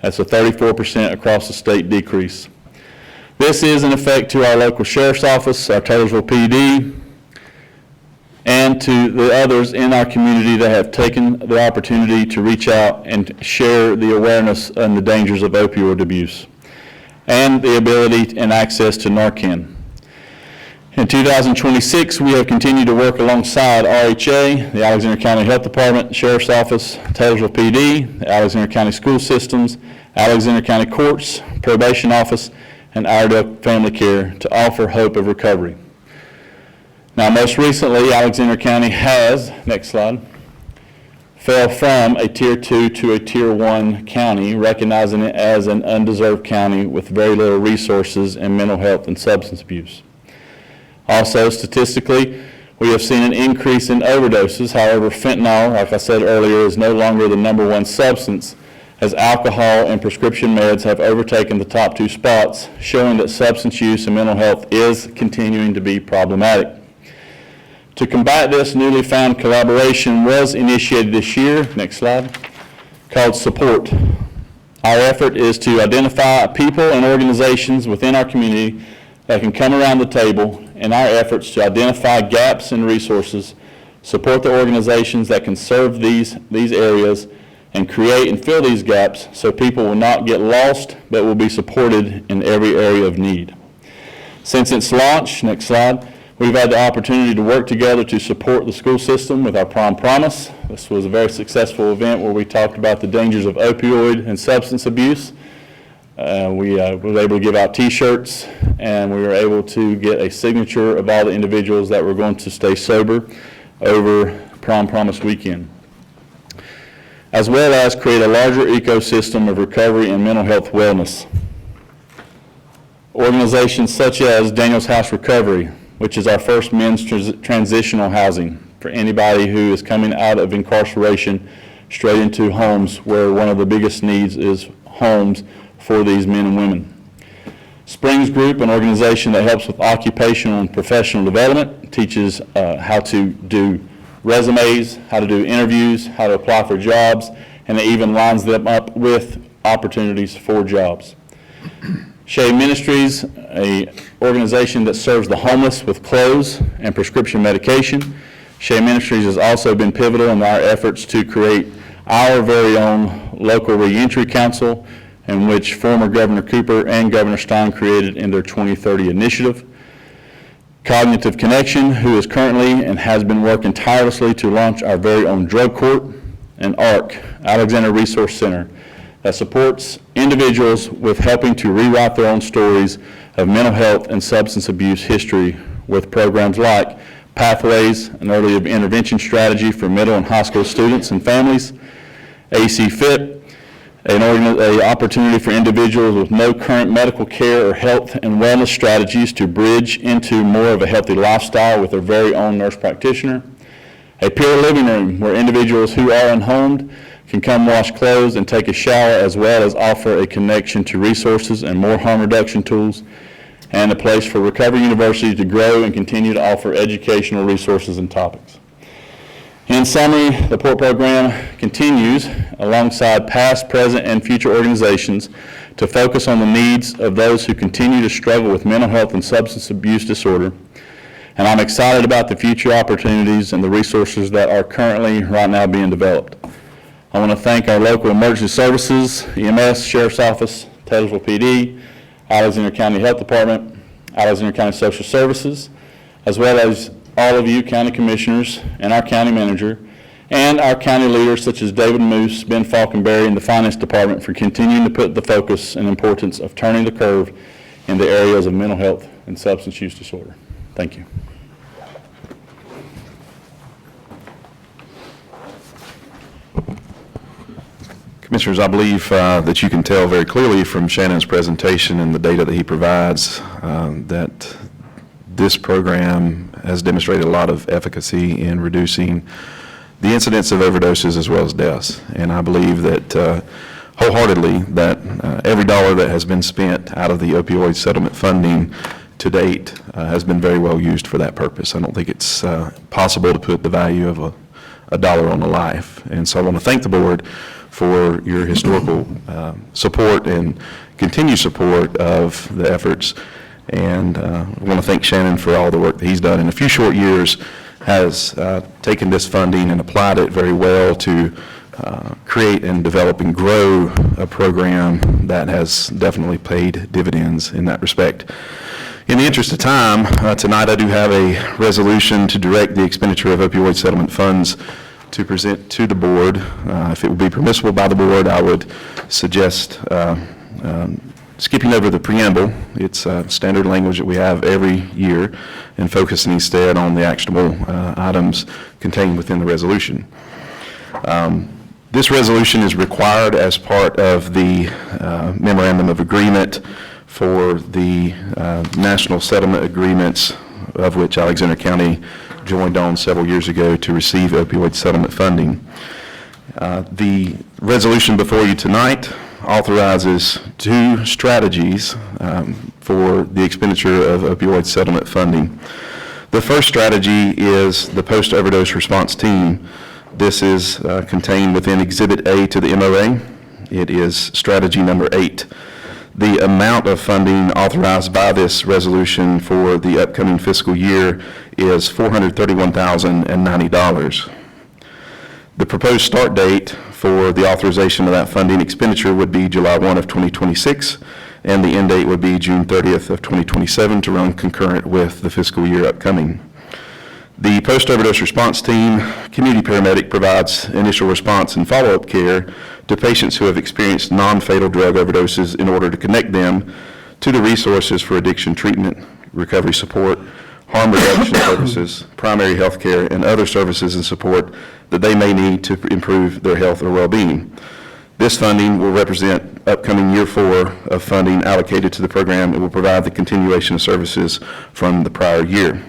That's a 34% across the state decrease. This is in effect to our local sheriff's office, our Taylorsville PD, and to the others in our community that have taken the opportunity to reach out and share the awareness and the dangers of opioid abuse, and the ability and access to Narcan. In 2026, we have continued to work alongside RHA, the Alexander County Health Department, Sheriff's Office, Taylorsville PD, the Alexander County School Systems, Alexander County Courts, Probation Office, and Iredell Family Care to offer hope of recovery. Now, most recently, Alexander County has, next slide, fell from a Tier 2 to a Tier 1 county, recognizing it as an undeserved county with very little resources in mental health and substance abuse. Also, statistically, we have seen an increase in overdoses. However, fentanyl, like I said earlier, is no longer the #1 substance, as alcohol and prescription meds have overtaken the top 2 spots, showing that substance use and mental health is continuing to be problematic. To combat this, newly found collaboration was initiated this year, next slide, called Support. Our effort is to identify people and organizations within our community that can come around the table in our efforts to identify gaps in resources, support the organizations that can serve these areas, and create and fill these gaps so people will not get lost but will be supported in every area of need. Since its launch, next slide, we've had the opportunity to work together to support the school system with our Prom Promise. This was a very successful event where we talked about the dangers of opioid and substance abuse. We were able to give out T-shirts, and we were able to get a signature of all the individuals that were going to stay sober over Prom Promise weekend, as well as create a larger ecosystem of recovery and mental health wellness. Organizations such as Daniel's House Recovery, which is our first men's transitional housing for anybody who is coming out of incarceration straight into homes, where one of the biggest needs is homes for these men and women. Springs Group, an organization that helps with occupational and professional development, teaches how to do resumes, how to do interviews, how to apply for jobs, and it even lines them up with opportunities for jobs. Shea Ministries, an organization that serves the homeless with clothes and prescription medication. Shea Ministries has also been pivotal in our efforts to create our very own local reentry council, in which former Governor Cooper and Governor Stein created in their 2030 initiative. Cognitive Connection, who is currently and has been working tirelessly to launch our very own drug court, and ARC, Alexander Resource Center, that supports individuals with helping to rewrite their own stories of mental health and substance abuse history with programs like Pathways, an early intervention strategy for middle and high school students and families, AC Fit, an opportunity for individuals with no current medical care or health and wellness strategies to bridge into more of a healthy lifestyle with their very own nurse practitioner, a Pure Living Room where individuals who are unhomed can come wash clothes and take a shower, as well as offer a connection to resources and more harm reduction tools, and a place for Recovery University to grow and continue to offer educational resources and topics. In summary, the PORT program continues alongside past, present, and future organizations to focus on the needs of those who continue to struggle with mental health and substance abuse disorder. And I'm excited about the future opportunities and the resources that are currently right now being developed. I want to thank our local emergency services, EMS, Sheriff's Office, Taylorsville PD, Alexander County Health Department, Alexander County Social Services, as well as all of you county commissioners and our county manager, and our county leaders such as David Moose, Ben Falkenberry, and the Finance Department for continuing to put the focus and importance of turning the curve in the areas of mental health and substance use disorder. Thank you. Commissioners, I believe that you can tell very clearly from Shannon's presentation and the data that he provides that this program has demonstrated a lot of efficacy in reducing the incidence of overdoses as well as deaths. And I believe that wholeheartedly that every dollar that has been spent out of the opioid settlement funding to date has been very well used for that purpose. I don't think it's possible to put the value of a dollar on a life. And so I want to thank the board for your historical support and continued support of the efforts. And I want to thank Shannon for all the work that he's done in a few short years, has taken this funding and applied it very well to create and develop and grow a program that has definitely paid dividends in that respect. In the interest of time, tonight I do have a resolution to direct the expenditure of opioid settlement funds to present to the board. If it would be permissible by the board, I would suggest skipping over the preamble. It's standard language that we have every year, and focusing instead on the actionable items contained within the resolution. This resolution is required as part of the memorandum of agreement for the national settlement agreements, of which Alexander County joined on several years ago to receive opioid settlement funding. The resolution before you tonight authorizes two strategies for the expenditure of opioid settlement funding. The first strategy is the post-overdose response team. This is contained within Exhibit A to the MOA. It is strategy number 8. The amount of funding authorized by this resolution for the upcoming fiscal year is $431,090. The proposed start date for the authorization of that funding expenditure would be July 1 of 2026, and the end date would be June 30th of 2027 to run concurrent with the fiscal year upcoming. The post-overdose response team, community paramedic, provides initial response and follow-up care to patients who have experienced non-fatal drug overdoses in order to connect them to the resources for addiction treatment, recovery support, harm reduction services, primary health care, and other services and support that they may need to improve their health or well-being. This funding will represent upcoming year 4 of funding allocated to the program and will provide the continuation of services from the prior year.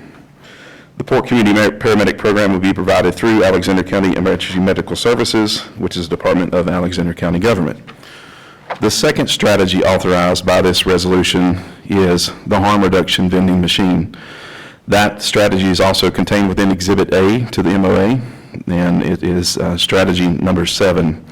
The Port Community Paramedic Program will be provided through Alexander County Emergency Medical Services, which is a department of Alexander County government. The second strategy authorized by this resolution is the harm reduction vending machine. That strategy is also contained within Exhibit A to the MOA, and it is strategy number 7.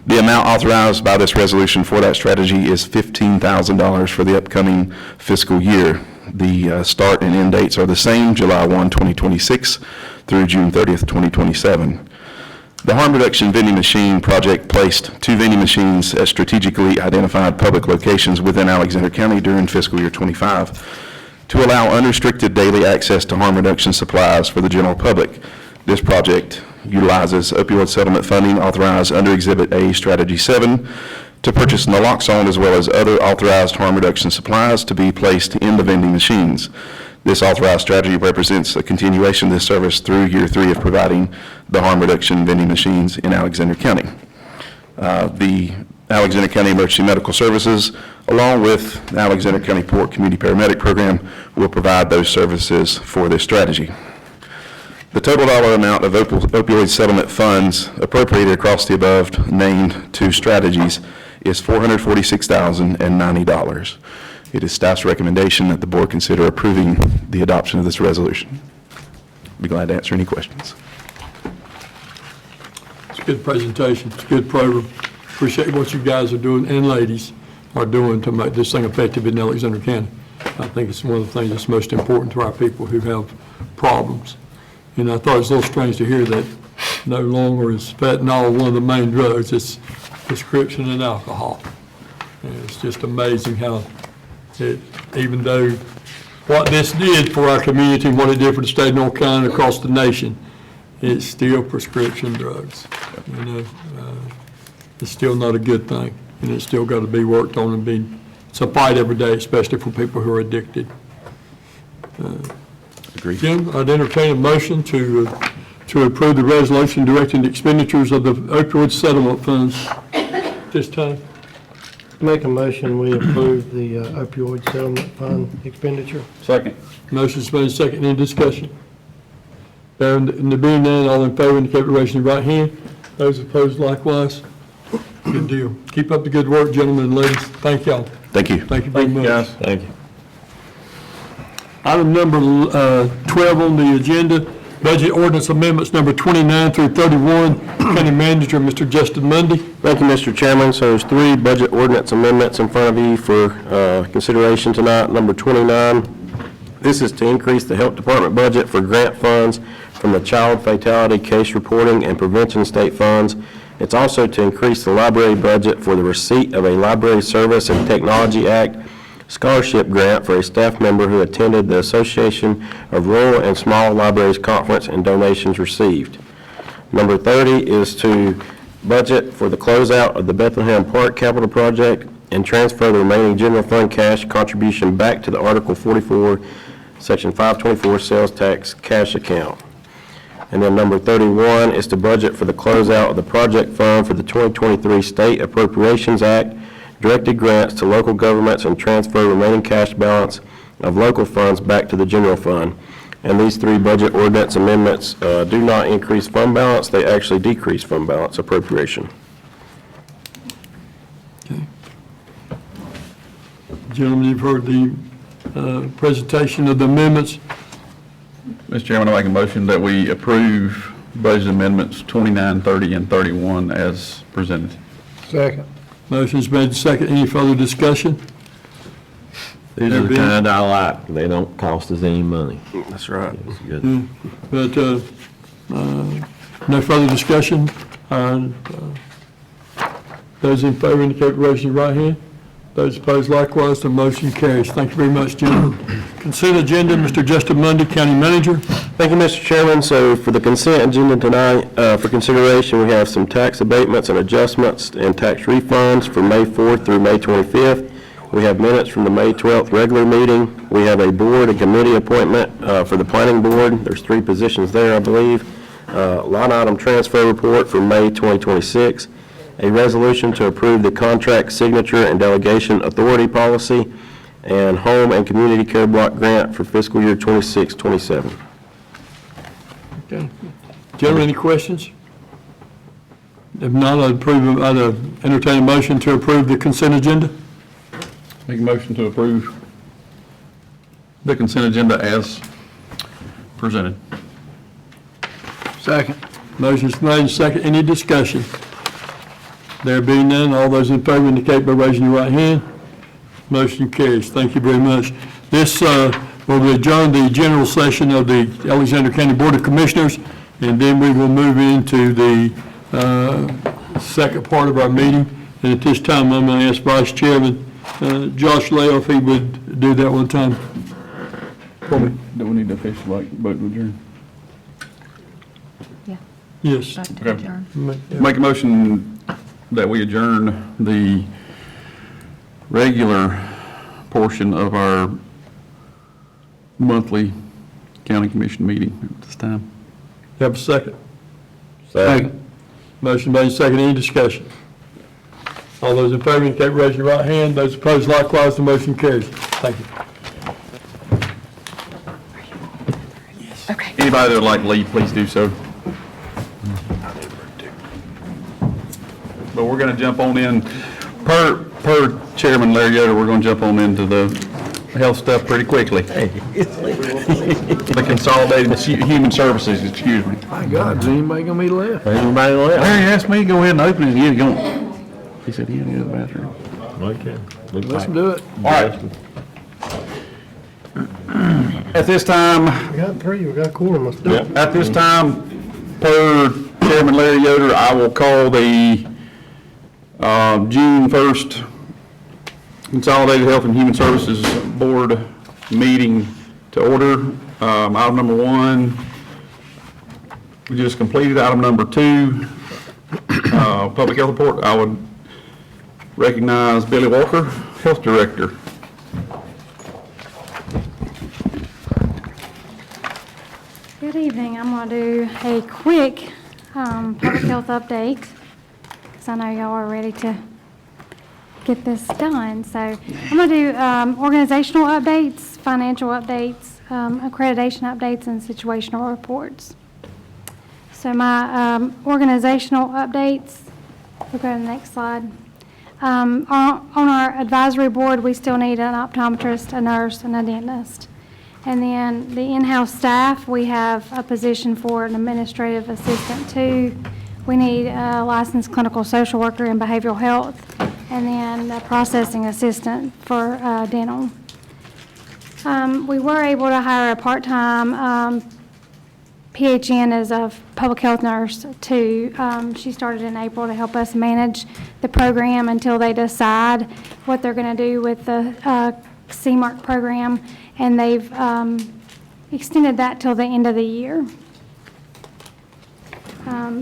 The amount authorized by this resolution for that strategy is $15,000 for the upcoming fiscal year. The start and end dates are the same, July 1, 2026 through June 30th, 2027. The harm reduction vending machine project placed 2 vending machines at strategically identified public locations within Alexander County during fiscal year 25 to allow unrestricted daily access to harm reduction supplies for the general public. This project utilizes opioid settlement funding authorized under Exhibit A, Strategy 7, to purchase naloxone as well as other authorized harm reduction supplies to be placed in the vending machines. This authorized strategy represents a continuation of this service through year 3 of providing the harm reduction vending machines in Alexander County. The Alexander County Emergency Medical Services, along with the Alexander County Port Community Paramedic Program, will provide those services for this strategy. The total dollar amount of opioid settlement funds appropriated across the above named 2 strategies is $446,090. It is staff's recommendation that the board consider approving the adoption of this resolution. Be glad to answer any questions. It's a good presentation. It's a good program. Appreciate what you guys are doing, and ladies are doing, to make this thing effective in Alexander County. I think it's one of the things that's most important to our people who have problems. And I thought it was a little strange to hear that no longer is fentanyl one of the main drugs. It's prescription and alcohol. And it's just amazing how even though what this did for our community and what it did for the state of North Carolina across the nation, it's still prescription drugs. You know, it's still not a good thing, and it's still got to be worked on and be, it's a fight every day, especially for people who are addicted. Agreed. Jim, I'd entertain a motion to approve the resolution directing the expenditures of the opioid settlement funds this time. Make a motion, we approve the opioid settlement fund expenditure. Second. Motion's made second. Any discussion? There being none, all in favor indicate by raising your right hand. Those opposed likewise. Good deal. Keep up the good work, gentlemen and ladies. Thank y'all. Thank you. Thank you very much. guys. Thank you. Item number 12 on the agenda, budget ordinance amendments number 29 through 31. County Manager, Mr. Justin Mundy. Thank you, Mr. Chairman. So there's 3 budget ordinance amendments in front of you for consideration tonight. Number 29, this is to increase the Health Department budget for grant funds from the Child Fatality Case Reporting and Prevention State Funds. It's also to increase the library budget for the receipt of a Library Service and Technology Act scholarship grant for a staff member who attended the Association of Rural and Small Libraries Conference and donations received. Number 30 is to budget for the closeout of the Bethlehem Park Capital Project and transfer the remaining general fund cash contribution back to the Article 44, Section 524 sales tax cash account. And then number 31 is to budget for the closeout of the project fund for the 2023 State Appropriations Act, directed grants to local governments, and transfer remaining cash balance of local funds back to the general fund. And these 3 budget ordinance amendments do not increase fund balance, they actually decrease fund balance appropriation. Okay. Gentlemen, you've heard the presentation of the amendments. Mr. Chairman, I make a motion that we approve budget amendments 29, 30, and 31 as presented. Second. Motion's made second. Any further discussion? These are the kind I like. They don't cost us any money. That's right. It's good. But no further discussion. Those in favor indicate by raising your right hand. Those opposed likewise, the motion carries. Thank you very much, gentlemen. Consent agenda, Mr. Justin Mundy, County Manager. Thank you, Mr. Chairman. So for the consent agenda tonight, for consideration, we have some tax abatements and adjustments and tax refunds for May 4th through May 25th. We have minutes from the May 12th regular meeting. We have a board and committee appointment for the planning board. There's 3 positions there, I believe. Line item transfer report for May 2026. A resolution to approve the contract signature and delegation authority policy, and home and community care block grant for fiscal year 26-27. Okay. Gentlemen, any questions? If not, I'd entertain a motion to approve the consent agenda. Make a motion to approve the consent agenda as presented. Second. Motion's made and second. Any discussion? There being none, all those in favor indicate by raising your right hand. Motion carries. Thank you very much. This will adjourn the general session of the Alexander County Board of Commissioners, and then we will move into the second part of our meeting. And at this time, I'm going to ask Vice Chairman Josh Lael if he would do that one time for me. Do we need to officially vote to adjourn? Yes. Okay. Make a motion that we adjourn the regular portion of our monthly county commission meeting at this time. Have a second? Second. Motion made, second. Any discussion? All those in favor indicate by raising your right hand. Those opposed likewise, the motion carries. Thank you. Anybody that would like to leave, please do so. But we're going to jump on in, per Chairman Larry Yoder, we're going to jump on into the health stuff pretty quickly. The Consolidated Human Services, excuse me. My God, is anybody gonna be left? Anybody left? Larry asked me to go ahead and open it. He said he had to go to the bathroom. Okay. Let's do it. All right. At this time, We got 3, we got quorum, let's do it. At this time, per Chairman Larry Yoder, I will call the June 1st Consolidated Health and Human Services Board meeting to order. Item number 1, we just completed. Item number 2, Public Health Report. I would recognize Billy Walker, Health Director. Good evening. I'm going to do a quick public health update because I know y'all are ready to get this done. So I'm going to do organizational updates, financial updates, accreditation updates, and situational reports. So my organizational updates, we'll go to the next slide. On our advisory board, we still need an optometrist, a nurse, and a dentist. And then the in-house staff, we have a position for an administrative assistant too. We need a licensed clinical social worker in behavioral health, and then a processing assistant for dental. We were able to hire a part-time PHN as a public health nurse too. She started in April to help us manage the program until they decide what they're going to do with the CMARC program, and they've extended that till the end of the year.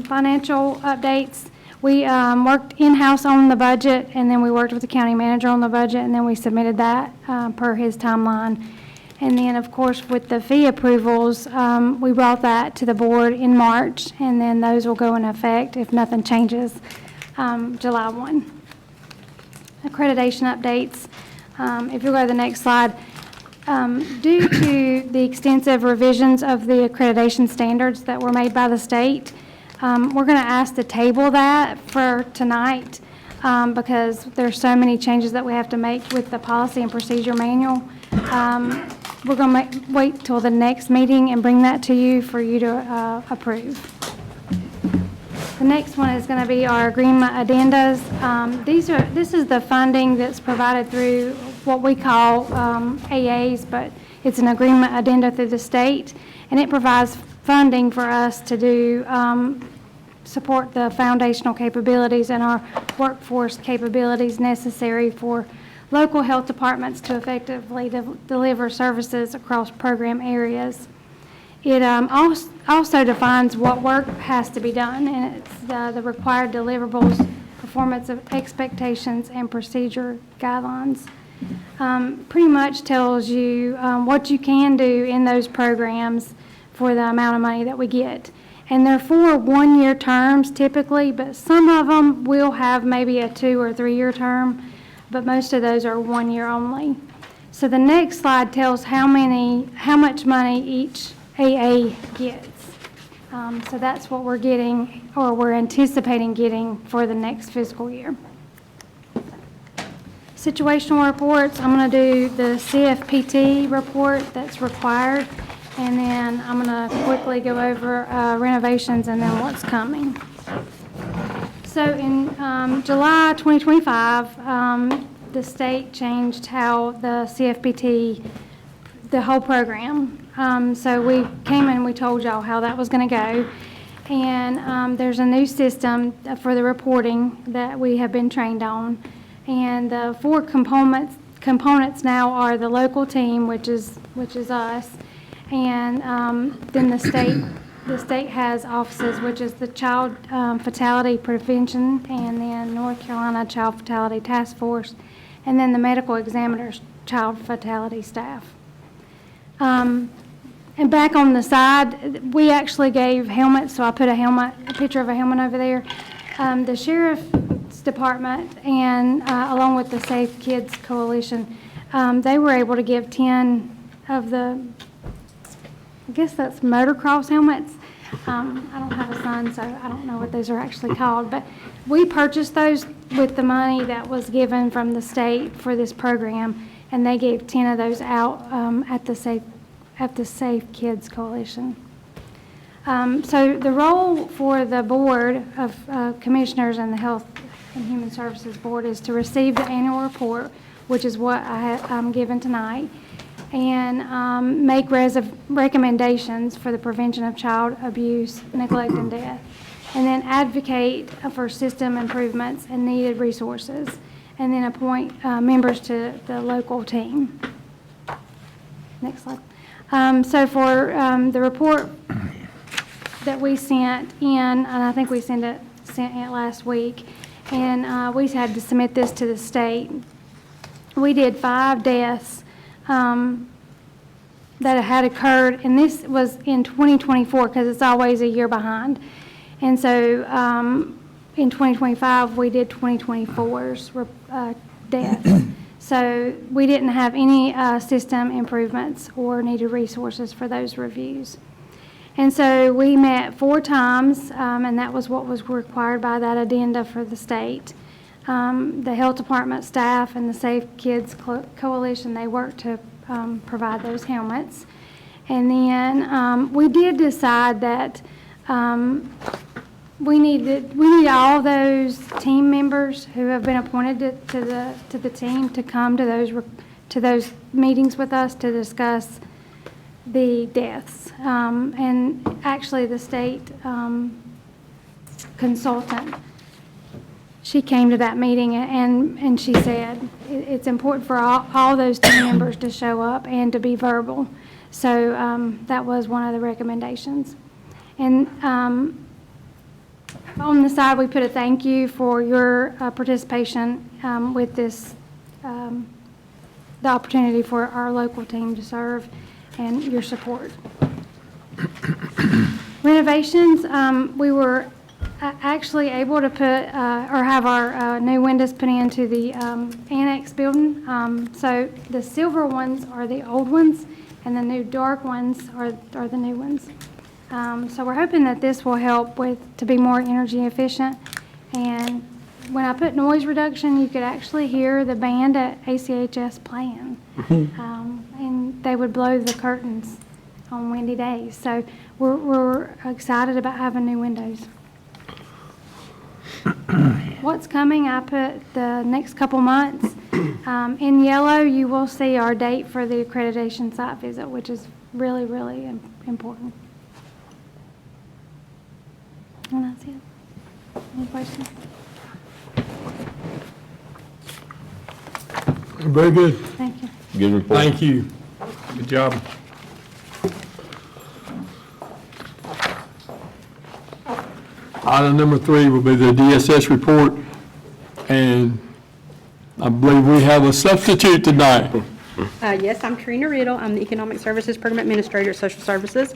Financial updates. We worked in-house on the budget, and then we worked with the county manager on the budget, and then we submitted that per his timeline. And then, of course, with the fee approvals, we brought that to the board in March, and then those will go in effect if nothing changes, July 1. Accreditation updates. If you go to the next slide, due to the extensive revisions of the accreditation standards that were made by the state, we're going to ask to table that for tonight because there's so many changes that we have to make with the policy and procedure manual. We're going to wait till the next meeting and bring that to you for you to approve. The next one is going to be our agreement addendas. This is the funding that's provided through what we call AAs, but it's an agreement addenda through the state, and it provides funding for us to do support the foundational capabilities and our workforce capabilities necessary for local health departments to effectively deliver services across program areas. It also defines what work has to be done, and it's the required deliverables, performance of expectations, and procedure guidelines. Pretty much tells you what you can do in those programs for the amount of money that we get. And they're for one-year terms typically, but some of them will have maybe a 2 or 3 year term, but most of those are 1 year only. So the next slide tells how much money each AA gets. So that's what we're getting, or we're anticipating getting for the next fiscal year. Situational reports, I'm going to do the CFPT report that's required, and then I'm going to quickly go over renovations and then what's coming. So in July 2025, the state changed how the CFPT, the whole program. So we came and we told y'all how that was going to go. And there's a new system for the reporting that we have been trained on. And the 4 components now are the local team, which is us, and then the state has offices, which is the Child Fatality Prevention, and then North Carolina Child Fatality Task Force, and then the medical examiner's child fatality staff. And back on the side, we actually gave helmets, so I put a picture of a helmet over there. The sheriff's department and along with the Safe Kids Coalition, they were able to give 10 of the, I guess that's motocross helmets. I don't have a son, so I don't know what those are actually called, but we purchased those with the money that was given from the state for this program, and they gave 10 of those out at the Safe Kids Coalition. So the role for the Board of Commissioners and the Health and Human Services Board is to receive the annual report, which is what I'm given tonight, and make recommendations for the prevention of child abuse, neglect, and death, and then advocate for system improvements and needed resources, and then appoint members to the local team. Next slide. So for the report that we sent in, and I think we sent it last week, and we had to submit this to the state. We did 5 deaths that had occurred, and this was in 2024 because it's always a year behind. And so in 2025, we did 2024's deaths. So we didn't have any system improvements or needed resources for those reviews. And so we met 4 times, and that was what was required by that addenda for the state. The health department staff and the Safe Kids Coalition, they worked to provide those helmets. And then we did decide that we need all those team members who have been appointed to the team to come to those meetings with us to discuss the deaths. And actually, the state consultant, she came to that meeting and she said it's important for all those team members to show up and to be verbal. So that was one of the recommendations. And on the side, we put a thank you for your participation with this, the opportunity for our local team to serve and your support. Renovations, we were actually able to put or have our new windows put into the annex building. So the silver ones are the old ones, and the new dark ones are the new ones. So we're hoping that this will help to be more energy efficient. And when I put noise reduction, you could actually hear the band at ACHS playing. And they would blow the curtains on windy days. So we're excited about having new windows. What's coming, I put the next couple months. In yellow, you will see our date for the accreditation site visit, which is really, really important. And that's it. Any questions? Very good. Thank you. Good report. Thank you. Good job. Item number 3 will be the DSS report, and I believe we have a substitute tonight. Yes, I'm Trina Riddle. I'm the Economic Services Program Administrator at Social Services.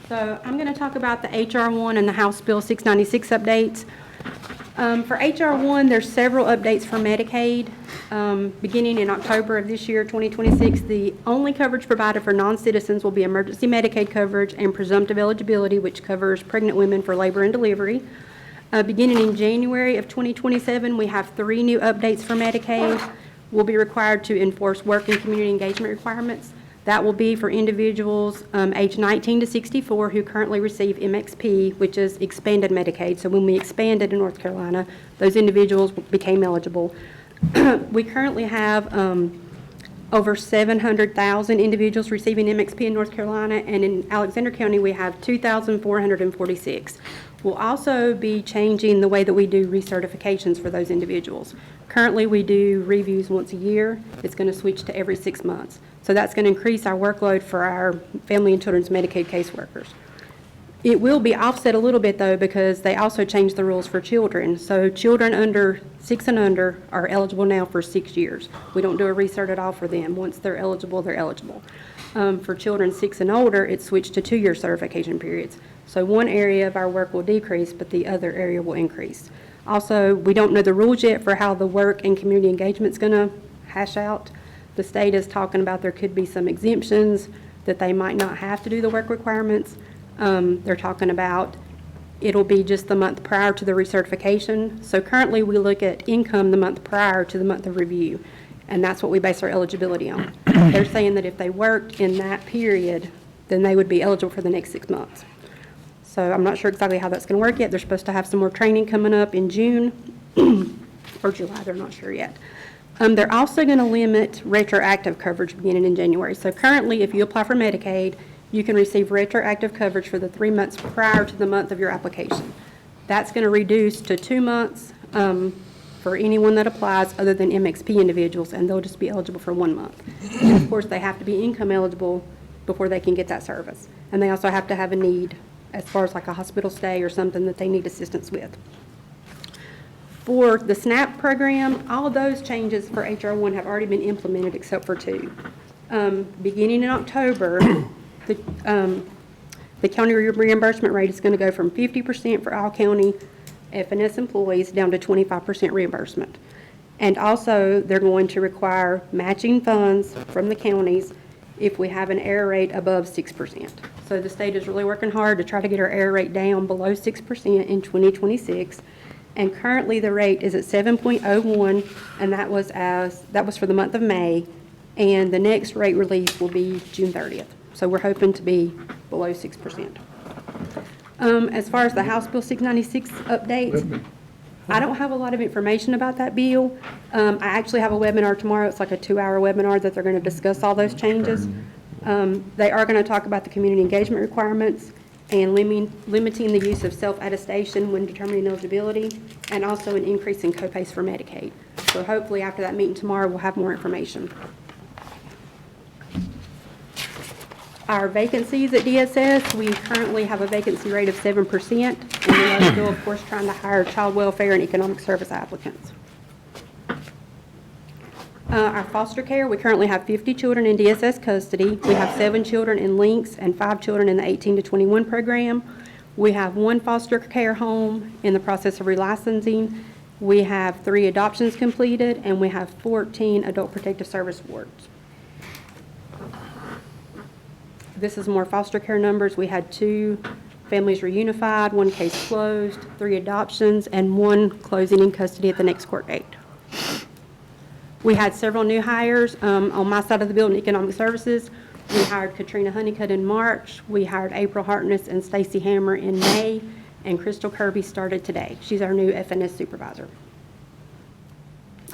So I'm going to talk about the HR 1 and the House Bill 696 updates. For HR 1, there's several updates for Medicaid. Beginning in October of this year, 2026, the only coverage provided for non-citizens will be emergency Medicaid coverage and presumptive eligibility, which covers pregnant women for labor and delivery. Beginning in January of 2027, we have 3 new updates for Medicaid. We'll be required to enforce work and community engagement requirements. That will be for individuals aged 19 to 64 who currently receive MXP, which is expanded Medicaid. So when we expanded in North Carolina, those individuals became eligible. We currently have over 700,000 individuals receiving MXP in North Carolina, and in Alexander County, we have 2,446. We'll also be changing the way that we do recertifications for those individuals. Currently, we do reviews once a year. It's going to switch to every 6 months. So that's going to increase our workload for our family and children's Medicaid caseworkers. It will be offset a little bit, though, because they also changed the rules for children. So children under 6 and under are eligible now for 6 years. We don't do a recert at all for them. Once they're eligible, they're eligible. For children 6 and older, it's switched to 2-year certification periods. So one area of our work will decrease, but the other area will increase. Also, we don't know the rules yet for how the work and community engagement's going to hash out. The state is talking about there could be some exemptions, that they might not have to do the work requirements. They're talking about it'll be just the month prior to the recertification. So currently, we look at income the month prior to the month of review, and that's what we base our eligibility on. They're saying that if they worked in that period, then they would be eligible for the next 6 months. So I'm not sure exactly how that's going to work yet. They're supposed to have some more training coming up in June or July. They're not sure yet. They're also going to limit retroactive coverage beginning in January. So currently, if you apply for Medicaid, you can receive retroactive coverage for the 3 months prior to the month of your application. That's going to reduce to 2 months for anyone that applies other than MXP individuals, and they'll just be eligible for 1 month. And of course, they have to be income eligible before they can get that service. And they also have to have a need as far as like a hospital stay or something that they need assistance with. For the SNAP program, all of those changes for HR 1 have already been implemented except for 2. Beginning in October, the county reimbursement rate is going to go from 50% for all county FNS employees down to 25% reimbursement. And also, they're going to require matching funds from the counties if we have an error rate above 6%. So the state is really working hard to try to get our error rate down below 6% in 2026. And currently, the rate is at 7.01, and that was for the month of May. And the next rate release will be June 30th. So we're hoping to be below 6%. As far as the House Bill 696 updates, I don't have a lot of information about that bill. I actually have a webinar tomorrow. It's like a 2-hour webinar that they're going to discuss all those changes. They are going to talk about the community engagement requirements and limiting the use of self-attestation when determining eligibility, and also an increase in copays for Medicaid. So hopefully after that meeting tomorrow, we'll have more information. Our vacancies at DSS, we currently have a vacancy rate of 7%, and we are still, of course, trying to hire child welfare and economic service applicants. Our foster care, we currently have 50 children in DSS custody. We have 7 children in LINKS and 5 children in the 18 to 21 program. We have 1 foster care home in the process of relicensing. We have 3 adoptions completed, and we have 14 adult protective service wards. This is more foster care numbers. We had 2 families reunified, 1 case closed, 3 adoptions, and 1 closing in custody at the next court date. We had several new hires on my side of the building, Economic Services. We hired Katrina Honeycutt in March. We hired April Hartness and Stacy Hammer in May, and Crystal Kirby started today. She's our new FNS supervisor.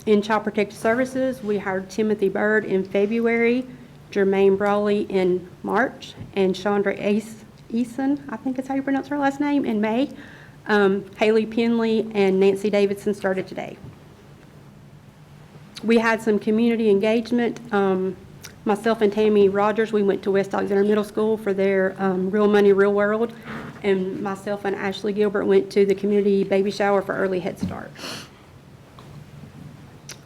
In Child Protective Services, we hired Timothy Bird in February, Jermaine Brawley in March, and Chandra Eason, I think is how you pronounce her last name, in May. Haley Penley and Nancy Davidson started today. We had some community engagement Myself and Tammy Rogers, we went to West Alexander Middle School for their Real Money, Real World. And myself and Ashley Gilbert went to the community baby shower for Early Head Start.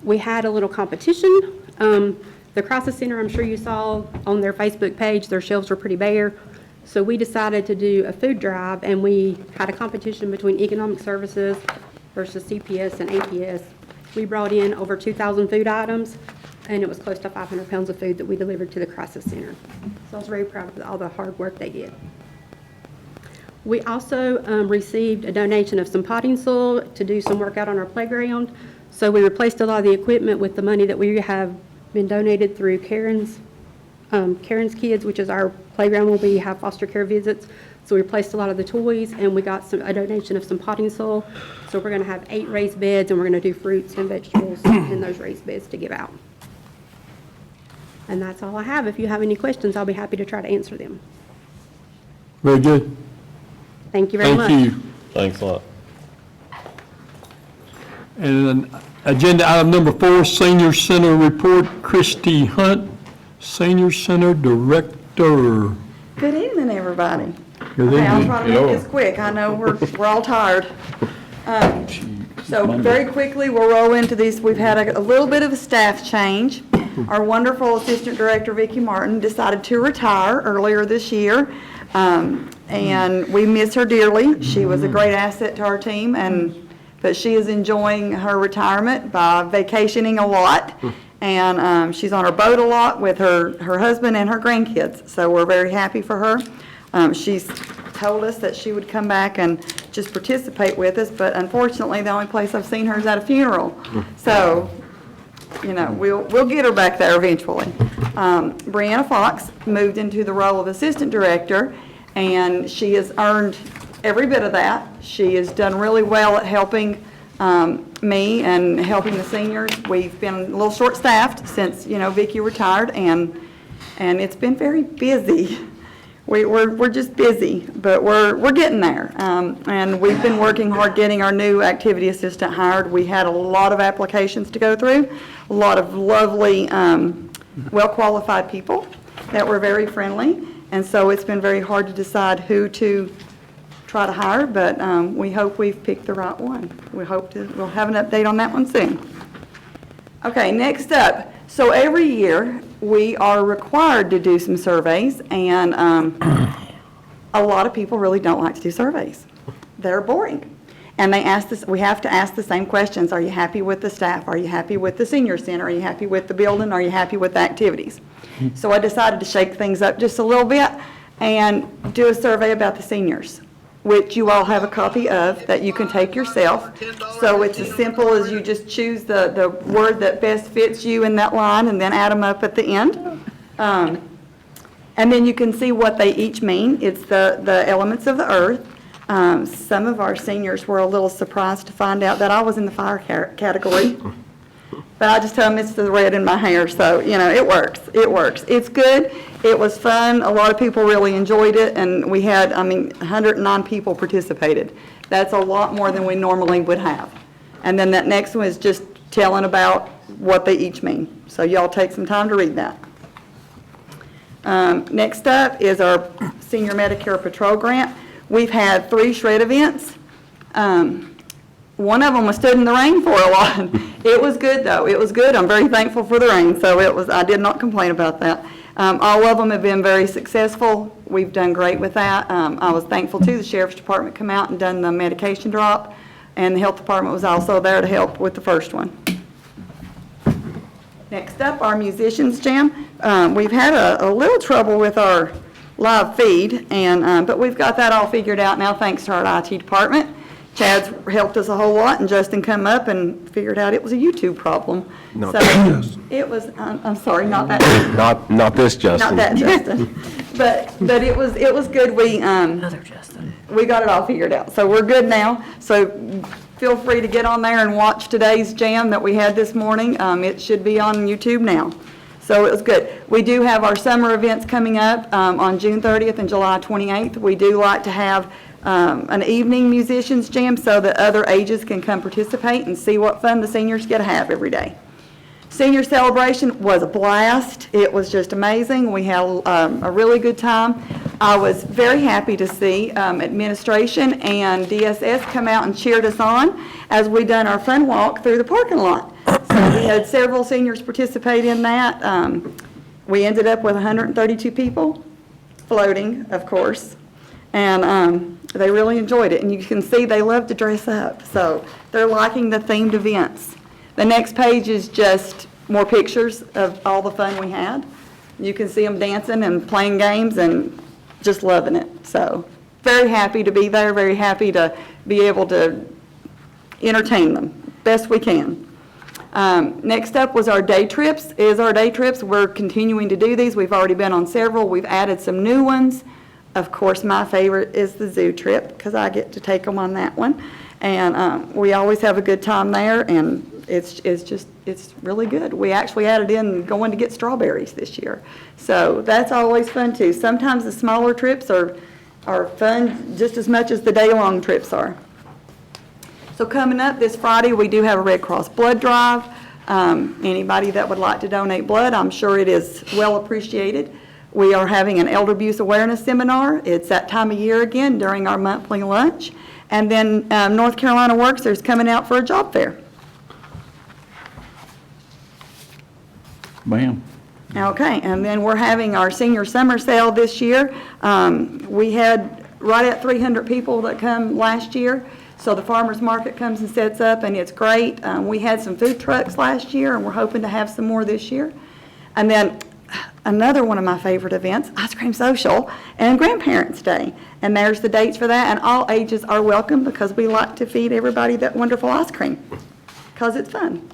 We had a little competition. The Crisis Center, I'm sure you saw on their Facebook page, their shelves were pretty bare. So we decided to do a food drive, and we had a competition between Economic Services versus CPS and APS. We brought in over 2,000 food items, and it was close to 500 pounds of food that we delivered to the Crisis Center. So I was very proud of all the hard work they did. We also received a donation of some potting soil to do some work out on our playground. So we replaced a lot of the equipment with the money that we have been donated through Karen's Kids, which is our playground where we have foster care visits. So we replaced a lot of the toys, and we got a donation of some potting soil. So we're going to have 8 raised beds, and we're going to do fruits and vegetables in those raised beds to give out. And that's all I have. If you have any questions, I'll be happy to try to answer them. Very good. Thank you very much. Thank you. Thanks a lot. And agenda item number 4, Senior Center Report, Christy Hunt, Senior Center Director. Good evening, everybody. Good Okay, I'll evening. try to make this quick. I know we're all tired. So very quickly, we'll roll into these. We've had a little bit of a staff change. Our wonderful Assistant Director, Vicki Martin, decided to retire earlier this year. And we miss her dearly. She was a great asset to our team, but she is enjoying her retirement by vacationing a lot. And she's on her boat a lot with her husband and her grandkids. So we're very happy for her. She's told us that she would come back and just participate with us, but unfortunately, the only place I've seen her is at a funeral. So, you know, we'll get her back there eventually. Brianna Fox moved into the role of Assistant Director, and she has earned every bit of that. She has done really well at helping me and helping the seniors. We've been a little short-staffed since, Vicki retired, and it's been very busy. We're just busy, but we're getting there. And we've been working hard getting our new activity assistant hired. We had a lot of applications to go through, a lot of lovely, well-qualified people that were very friendly. And so it's been very hard to decide who to try to hire, but we hope we've picked the right one. We'll have an update on that one soon. Okay, next up. So every year, we are required to do some surveys, and a lot of people really don't like to do surveys. They're boring. And we have to ask the same questions. Are you happy with the staff? Are you happy with the senior center? Are you happy with the building? Are you happy with the activities? So I decided to shake things up just a little bit and do a survey about the seniors, which you all have a copy of that you can take yourself. So it's as simple as you just choose the word that best fits you in that line and then add them up at the end. And then you can see what they each mean. It's the elements of the earth. Some of our seniors were a little surprised to find out that I was in the fire category. But I just tell them it's the red in my hair, so, it works. It works. It's good. It was fun. A lot of people really enjoyed it, and we had, 109 people participated. That's a lot more than we normally would have. And then that next one is just telling about what they each mean. So y'all take some time to read that. Next up is our Senior Medicare Patrol Grant. We've had 3 shred events. One of them was stood in the rain for a lot. It was good, though. It was good. I'm very thankful for the rain, so I did not complain about that. All of them have been very successful. We've done great with that. I was thankful, too. The Sheriff's Department come out and done the medication drop, and the Health Department was also there to help with the first one. Next up, our Musicians Jam. We've had a little trouble with our live feed, but we've got that all figured out now, thanks to our IT department. Chad's helped us a whole lot, and Justin come up and figured out it was a YouTube problem. Not So that Justin. it was, I'm sorry, not that. Not this Justin. Not that Justin. But it was good. We got it all figured out. So we're good now. So feel free to get on there and watch today's jam that we had this morning. It should be on YouTube now. So it was good. We do have our summer events coming up on June 30th and July 28th. We do like to have an evening musicians jam so that other ages can come participate and see what fun the seniors get to have every day. Senior celebration was a blast. It was just amazing. We had a really good time. I was very happy to see administration and DSS come out and cheered us on as we done our fun walk through the parking lot. So we had several seniors participate in that. We ended up with 132 people, floating, of course, and they really enjoyed it. And you can see they love to dress up, so they're liking the themed events. The next page is just more pictures of all the fun we had. You can see them dancing and playing games and just loving it. So very happy to be there, very happy to be able to entertain them best we can. Next up was our day trips. We're continuing to do these. We've already been on several. We've added some new ones. Of course, my favorite is the zoo trip because I get to take them on that one. And we always have a good time there, and it's really good. We actually added in going to get strawberries this year. So that's always fun too. Sometimes the smaller trips are fun just as much as the day-long trips are. So coming up this Friday, we do have a Red Cross blood drive. Anybody that would like to donate blood, I'm sure it is well appreciated. We are having an elder abuse awareness seminar. It's that time of year again during our monthly lunch. And then North Carolina Works is coming out for a job fair. Bam. Okay, and then we're having our senior summer sale this year. We had right at 300 people that come last year. So the farmer's market comes and sets up, and it's great. We had some food trucks last year, and we're hoping to have some more this year. And then another one of my favorite events, Ice Cream Social and Grandparents' Day. And there's the dates for that, and all ages are welcome because we like to feed everybody that wonderful ice cream because it's fun.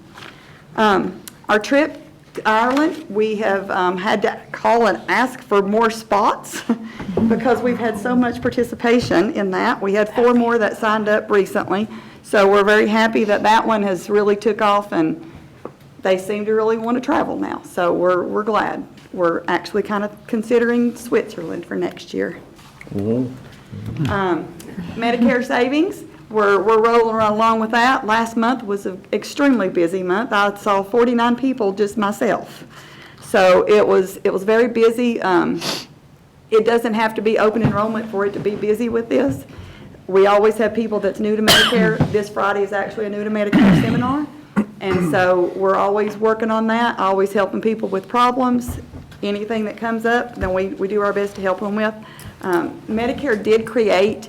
Our trip to Ireland, we have had to call and ask for more spots because we've had so much participation in that. We had 4 more that signed up recently, so we're very happy that that one has really took off, and they seem to really want to travel now. So we're glad. We're actually kind of considering Switzerland for next year. Medicare savings, we're rolling right along with that. Last month was an extremely busy month. I saw 49 people, just myself. So it was very busy. It doesn't have to be open enrollment for it to be busy with this. We always have people that's new to Medicare. This Friday is actually a new to Medicare seminar. And so we're always working on that, always helping people with problems. Anything that comes up, then we do our best to help them with. Medicare did create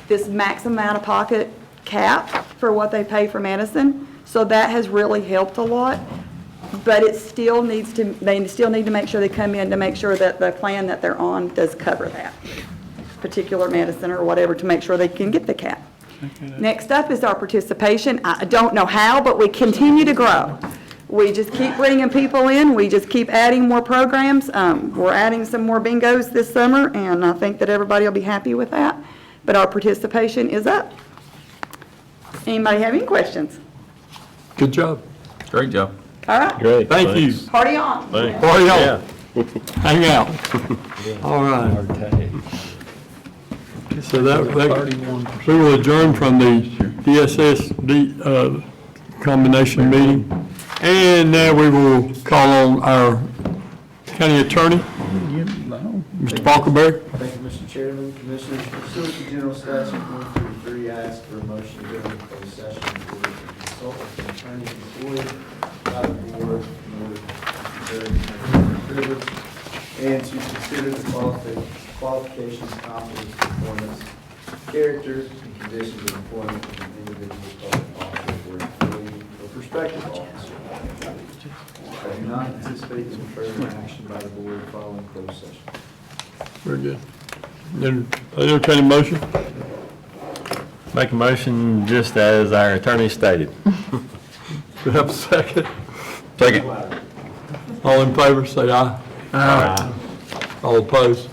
this maximum out-of-pocket cap for what they pay for medicine, so that has really helped a lot. But it still needs to, they still need to make sure they come in to make sure that the plan that they're on does cover that particular medicine or whatever to make sure they can get the cap. Next up is our participation. I don't know how, but we continue to grow. We just keep bringing people in. We just keep adding more programs. We're adding some more bingos this summer, and I think that everybody will be happy with that. But our participation is up. Anybody have any questions? Good job. Great job. All right. Great. Thank you. Party on. Party on. Hang out. All right. So that we will adjourn from the DSS combination meeting. And now we will call on our county attorney, Mr. Falkenberg. Thank you, Mr. Chairman, Commissioners. Pursuant to General Statute 133, I ask for a motion to go into closed session for the consultant and attorney employed by the board in order to consider privilege and to consider the qualifications, competence, performance, character, and conditions of employment of an individual public officer or employee or prospective officer. I do not anticipate any further action by the board following closed session. Very good. Then entertain a motion. Make a motion just as our attorney stated. Do we have a second? Second. All in favor, say aye. Aye. All opposed?